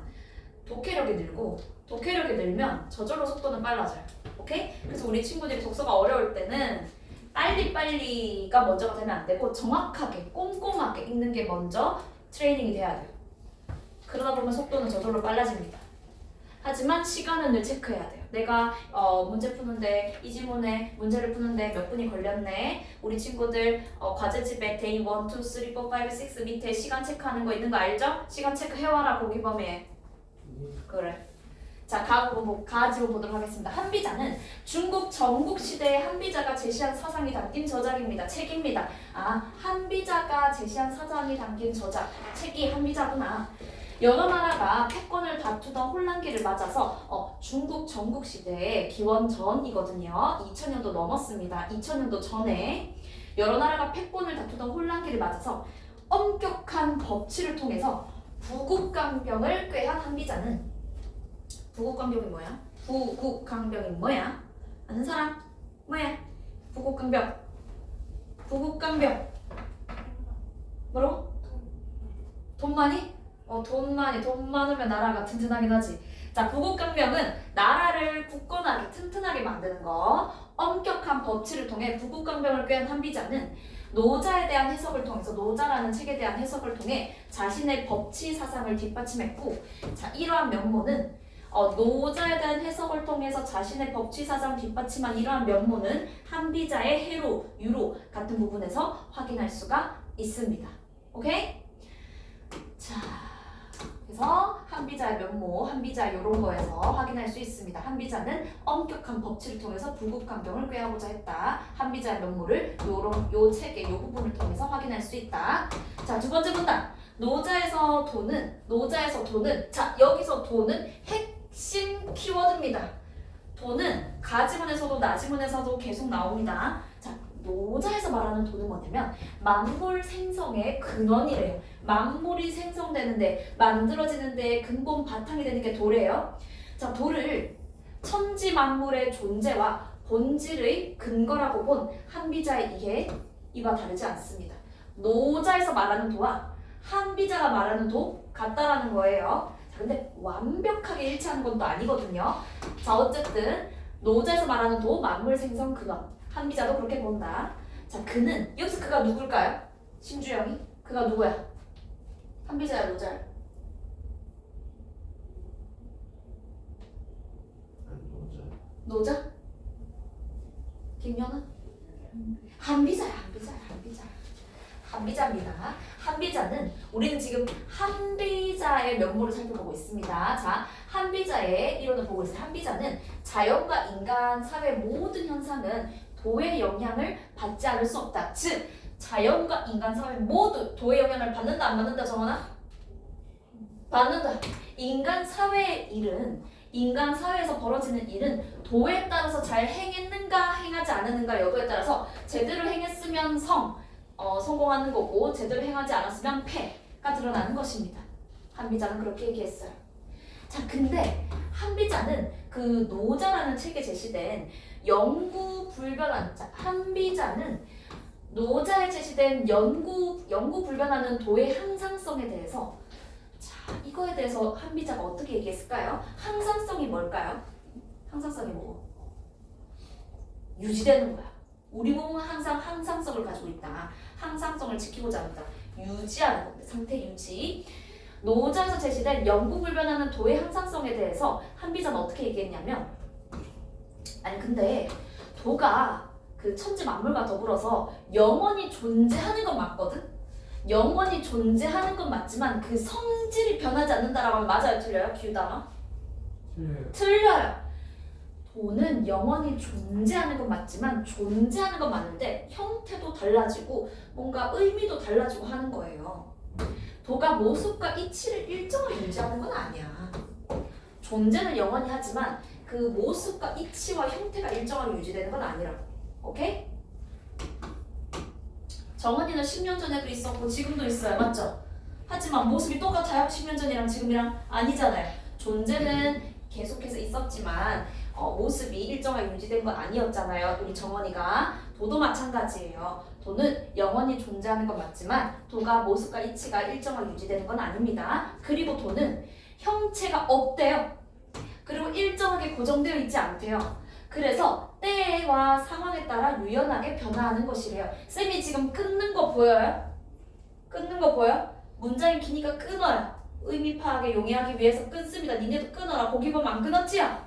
Speaker 1: 독해력이 늘고, 독해력이 늘면 저절로 속도는 빨라져요. 오케이? 그래서 우리 친구들이 독서가 어려울 때는 빨리빨리가 먼저가 되면 안 되고 정확하게 꼼꼼하게 읽는 게 먼저 트레이닝이 돼야 돼요. 그러다 보면 속도는 저절로 빨라집니다. 하지만 시간은 늘 체크해야 돼요. 내가 문제 푸는데 이 지문에 문제를 푸는데 몇 분이 걸렸네. 우리 친구들 과제집에 데이 1, 2, 3, 4, 5, 6 밑에 시간 체크하는 거 있는 거 알죠? 시간 체크해와라 고기범에. 그래. 자, 가지로 보도록 하겠습니다. 한비자는 중국 전국시대의 한비자가 제시한 사상이 담긴 저작입니다. 책입니다. 아, 한비자가 제시한 사상이 담긴 저작. 책이 한비자구나. 여러 나라가 패권을 다투던 혼란기를 맞아서 중국 전국시대의 기원 전이거든요. 2000년도 넘었습니다. 2000년도 전에 여러 나라가 패권을 다투던 혼란기를 맞아서 엄격한 법치를 통해서 부국강병을 꾀한 한비자는 부국강병이 뭐야? 부국강병이 뭐야? 아는 사람? 뭐야? 부국강병. 부국강병. 뭐라고? 돈 많이? 돈 많으면 나라가 튼튼하긴 하지. 자, 부국강병은 나라를 굳건하게 튼튼하게 만드는 거. 엄격한 법치를 통해 부국강병을 꾀한 한비자는 노자에 대한 해석을 통해서, 노자라는 책에 대한 해석을 통해 자신의 법치 사상을 뒷받침했고, 자, 이러한 면모는 노자에 대한 해석을 통해서 자신의 법치 사상 뒷받침한 이러한 면모는 한비자의 해로, 유로 같은 부분에서 확인할 수가 있습니다. 오케이? 자, 그래서 한비자의 면모, 한비자 이런 거에서 확인할 수 있습니다. 한비자는 엄격한 법치를 통해서 부국강병을 꾀하고자 했다. 한비자의 면모를 요 책의 요 부분을 통해서 확인할 수 있다. 자, 두 번째 문단. 노자에서 돈은 자, 여기서 돈은 핵심 키워드입니다. 돈은 가지문에서도 나지문에서도 계속 나옵니다. 자, 노자에서 말하는 돈은 뭐냐면 만물 생성의 근원이래요. 만물이 생성되는데, 만들어지는데 근본 바탕이 되는 게 돌이에요. 자, 돌을 천지 만물의 존재와 본질의 근거라고 본 한비자의 이해, 이와 다르지 않습니다. 노자에서 말하는 도와 한비자가 말하는 도 같다라는 거예요. 자, 근데 완벽하게 일치하는 건 또 아니거든요. 자, 어쨌든 노자에서 말하는 도, 만물 생성 근원. 한비자도 그렇게 본다. 자, 그는, 여기서 그가 누굴까요? 신주영이? 그가 누구야? 한비자야, 노자야? 노자? 김연아? 한비자야. 한비자입니다. 한비자는 우리는 지금 한비자의 면모를 살펴보고 있습니다. 자, 한비자의 이론을 보고 있어요. 한비자는 자연과 인간, 사회 모든 현상은 도의 영향을 받지 않을 수 없다. 즉, 자연과 인간, 사회 모두 도의 영향을 받는다, 안 받는다, 정원아? 받는다. 인간 사회의 일은, 인간 사회에서 벌어지는 일은 도에 따라서 잘 행했는가, 행하지 않았는가 여부에 따라서 제대로 행했으면 성공하는 거고, 제대로 행하지 않았으면 패가 드러나는 것입니다. 한비자는 그렇게 얘기했어요. 자, 근데 한비자는 그 노자라는 책에 제시된 영구불변한, 자, 한비자는 노자에 제시된 영구불변하는 도의 항상성에 대해서, 자, 이거에 대해서 한비자가 어떻게 얘기했을까요? 항상성이 뭘까요? 항상성이 뭐고? 유지되는 거야. 우리 몸은 항상 항상성을 가지고 있다. 항상성을 지키고자 합니다. 유지하는 겁니다. 상태 유지. 노자에서 제시된 영구불변하는 도의 항상성에 대해서 한비자는 어떻게 얘기했냐면, 아니 근데 도가 그 천지 만물과 더불어서 영원히 존재하는 건 맞거든? 영원히 존재하는 건 맞지만 그 성질이 변하지 않는다라고 하면 맞아요? 틀려요? 기우다마? 틀려요. 도는 영원히 존재하는 건 맞지만, 존재하는 건 맞는데 형태도 달라지고 뭔가 의미도 달라지고 하는 거예요. 도가 모습과 이치를 일정하게 유지하는 건 아니야. 존재는 영원히 하지만 그 모습과 이치와 형태가 일정하게 유지되는 건 아니라고. 오케이? 정원이는 10년 전에도 있었고 지금도 있어요. 맞죠? 하지만 모습이 똑같아요? 10년 전이랑 지금이랑? 아니잖아요. 존재는 계속해서 있었지만 모습이 일정하게 유지된 건 아니었잖아요. 우리 정원이가. 도도 마찬가지예요. 도는 영원히 존재하는 건 맞지만 도가 모습과 이치가 일정하게 유지되는 건 아닙니다. 그리고 도는 형체가 없대요. 그리고 일정하게 고정되어 있지 않대요. 그래서 때와 상황에 따라 유연하게 변화하는 것이래요. 쌤이 지금 끊는 거 보여요? 끊는 거 보여? 문장이 기니까 끊어요. 의미 파악에 용이하기 위해서 끊습니다. 니네도 끊어라. 거기 보면 안 끊었지요?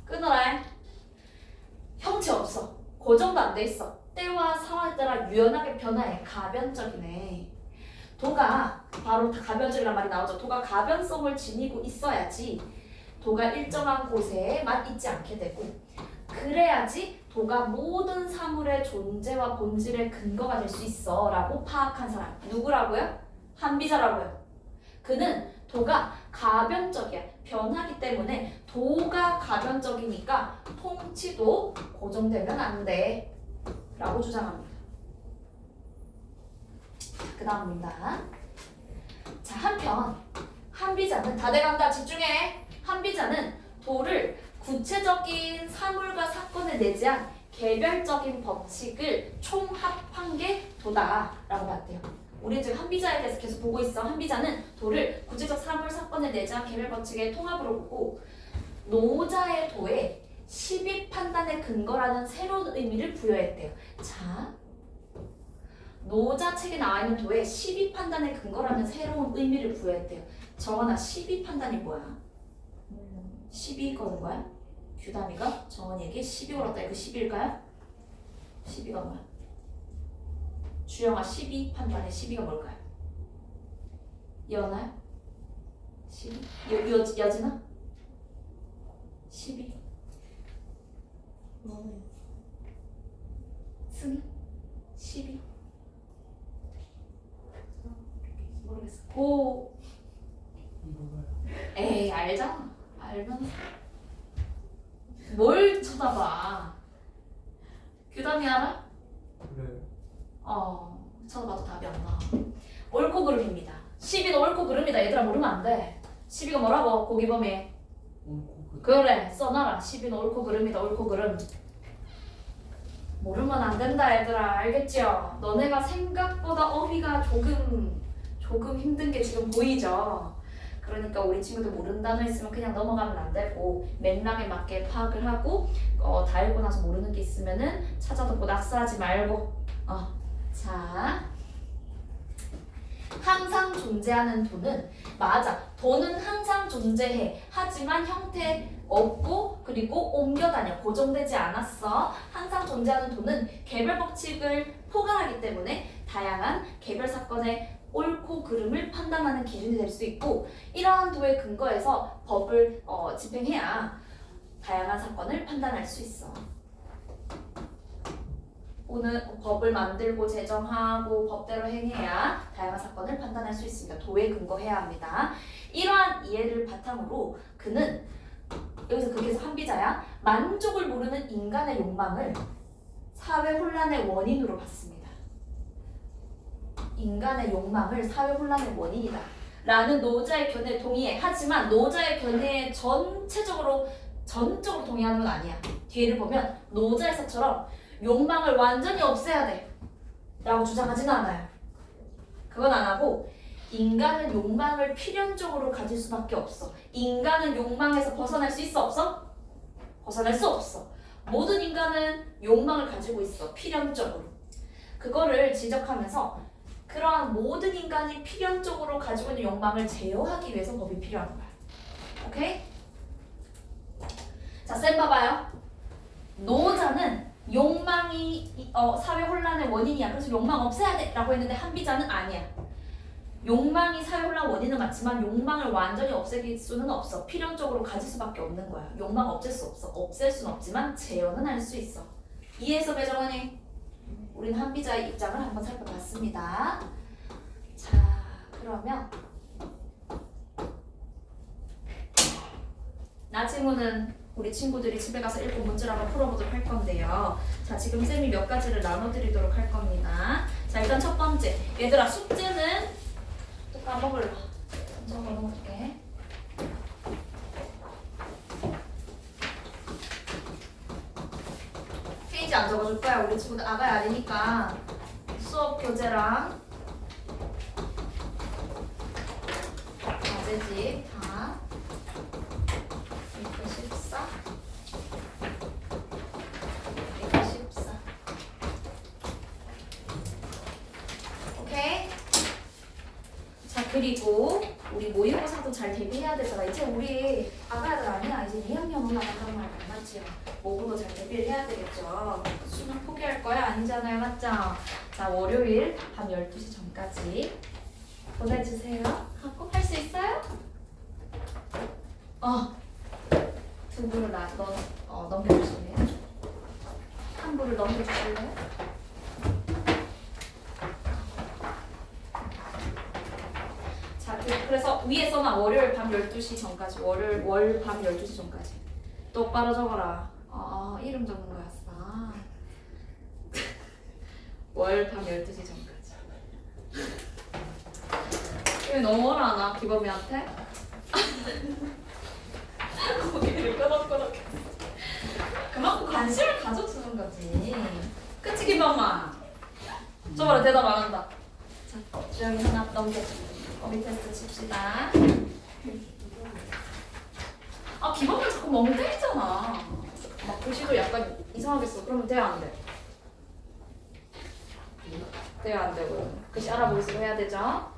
Speaker 1: 끊어라. 형체 없어. 고정도 안 돼 있어. 때와 상황에 따라 유연하게 변화해. 가변적이네. 도가 바로 가변적이란 말이 나오죠. 도가 가변성을 지니고 있어야지 도가 일정한 곳에만 있지 않게 되고 그래야지 도가 모든 사물의 존재와 본질의 근거가 될 수 있어 라고 파악한 사람 누구라고요? 한비자라고요. 그는 도가 가변적이야. 변하기 때문에 도가 가변적이니까 통치도 고정되면 안 돼 라고 주장합니다. 그 다음 문단. 자, 한편 한비자는 다 돼간다. 집중해. 한비자는 도를 구체적인 사물과 사건에 내재한 개별적인 법칙을 총합한 게 도다라고 봤대요. 우리 지금 한비자에 대해서 계속 보고 있어. 한비자는 도를 구체적 사물 사건에 내재한 개별 법칙의 통합으로 보고 노자의 도에 시비 판단의 근거라는 새로운 의미를 부여했대요. 자, 노자 책에 나와 있는 도에 시비 판단의 근거라는 새로운 의미를 부여했대요. 정원아, 시비 판단이 뭐야? 시비 거는 거야? 규담이가 정원이에게 시비 걸었다. 그 시비일까요? 시비가 뭐야? 주영아, 시비 판단의 시비가 뭘까요? 이어나요? 시비? 여진아? 시비?
Speaker 3: 뭐예요?
Speaker 1: 승희? 시비? 모르겠어. 고.
Speaker 2: 이거가요.
Speaker 1: 에이, 알잖아. 알면서 뭘 쳐다봐. 규담이 알아?
Speaker 2: 그래.
Speaker 1: 쳐다봐도 답이 안 나와. 옳고 그름입니다. 시비는 옳고 그름이다. 얘들아, 모르면 안 돼. 시비가 뭐라고? 고기범이.
Speaker 2: 옳고
Speaker 1: 그래, 써놔라. 시비는 옳고 그름이다. 옳고 그름. 모르면 안 된다, 얘들아. 알겠죠? 너네가 생각보다 어휘가 조금 힘든 게 지금 보이죠? 그러니까 우리 친구들 모르는 단어 있으면 그냥 넘어가면 안 되고 맥락에 맞게 파악을 하고 다 읽고 나서 모르는 게 있으면은 찾아듣고 낙서하지 말고 자, 항상 존재하는 도는 맞아. 도는 항상 존재해. 하지만 형태 없고 그리고 옮겨다녀. 고정되지 않았어. 항상 존재하는 도는 개별 법칙을 포괄하기 때문에 다양한 개별 사건의 옳고 그름을 판단하는 기준이 될 수 있고 이러한 도에 근거해서 법을 집행해야 다양한 사건을 판단할 수 있어. 오늘 법을 만들고 제정하고 법대로 행해야 다양한 사건을 판단할 수 있습니다. 도에 근거해야 합니다. 이러한 이해를 바탕으로 그는 여기서 그렇게 해서 한비자야 만족을 모르는 인간의 욕망을 사회 혼란의 원인으로 봤습니다. 인간의 욕망을 사회 혼란의 원인이다 라는 노자의 견해에 동의해. 하지만 노자의 견해에 전적으로 동의하는 건 아니야. 뒤를 보면 노자에서처럼 욕망을 완전히 없애야 돼 라고 주장하지는 않아요. 그건 안 하고 인간은 욕망을 필연적으로 가질 수밖에 없어. 인간은 욕망에서 벗어날 수 있어 없어? 벗어날 수 없어. 모든 인간은 욕망을 가지고 있어. 필연적으로. 그거를 지적하면서 그러한 모든 인간이 필연적으로 가지고 있는 욕망을 제어하기 위해서 법이 필요한 거야. 오케이? 자, 쌤 봐봐요. 노자는 욕망이 사회 혼란의 원인이야. 그래서 욕망 없애야 돼 라고 했는데 한비자는 아니야. 욕망이 사회 혼란 원인은 맞지만 욕망을 완전히 없앨 수는 없어. 필연적으로 가질 수밖에 없는 거야. 욕망 없앨 수 없어. 없앨 수는 없지만 제어는 할 수 있어. 이해해서 배정원이? 우린 한비자의 입장을 한번 살펴봤습니다. 자, 그러면 나중에는 우리 친구들이 집에 가서 읽고 문제를 한번 풀어보도록 할 건데요. 자, 지금 쌤이 몇 가지를 나눠드리도록 할 겁니다. 자, 일단 첫 번째. 얘들아, 숙제는 또 까먹을라. 먼저 넣어놓을게. 페이지 안 적어줄 거야. 우리 친구들 아가야 아니니까 수업 교재랑 과제집 다 114 114 오케이. 자 그리고 우리 모의고사도 잘 대비해야 되잖아. 이제 우리 아가들 아니야. 이제 2학년 올라간단 말 맞지요? 모국어 잘 대비를 해야 되겠죠. 수능 포기할 거야? 아니잖아요. 맞죠? 자 월요일 밤 12시 전까지 보내주세요. 하고 할 수 있어요? 두 부를 넘겨주실래요? 한 부를 넘겨주실래요? 자, 그래서 위에 써놔. 월요일 밤 12시 전까지. 월 밤 12시 전까지. 똑바로 적어라. 이름 적는 거였어. 월 밤 12시 전까지. 이거 너무 어려하나? 기범이한테? 고개를 끄덕끄덕. 그만큼 관심을 가져주는 거지. 그치, 기범아? 저번에 대답 안 한다. 자, 주영이 하나 넘겨줘. 거미 테스트 칩시다. 기범이 자꾸 멍 때리잖아. 막 글씨도 약간 이상하게 써. 그러면 돼, 안 돼? 돼요, 안 되고요. 글씨 알아보기로 해야 되죠?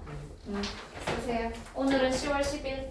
Speaker 1: 쓰세요. 오늘은 10월 10일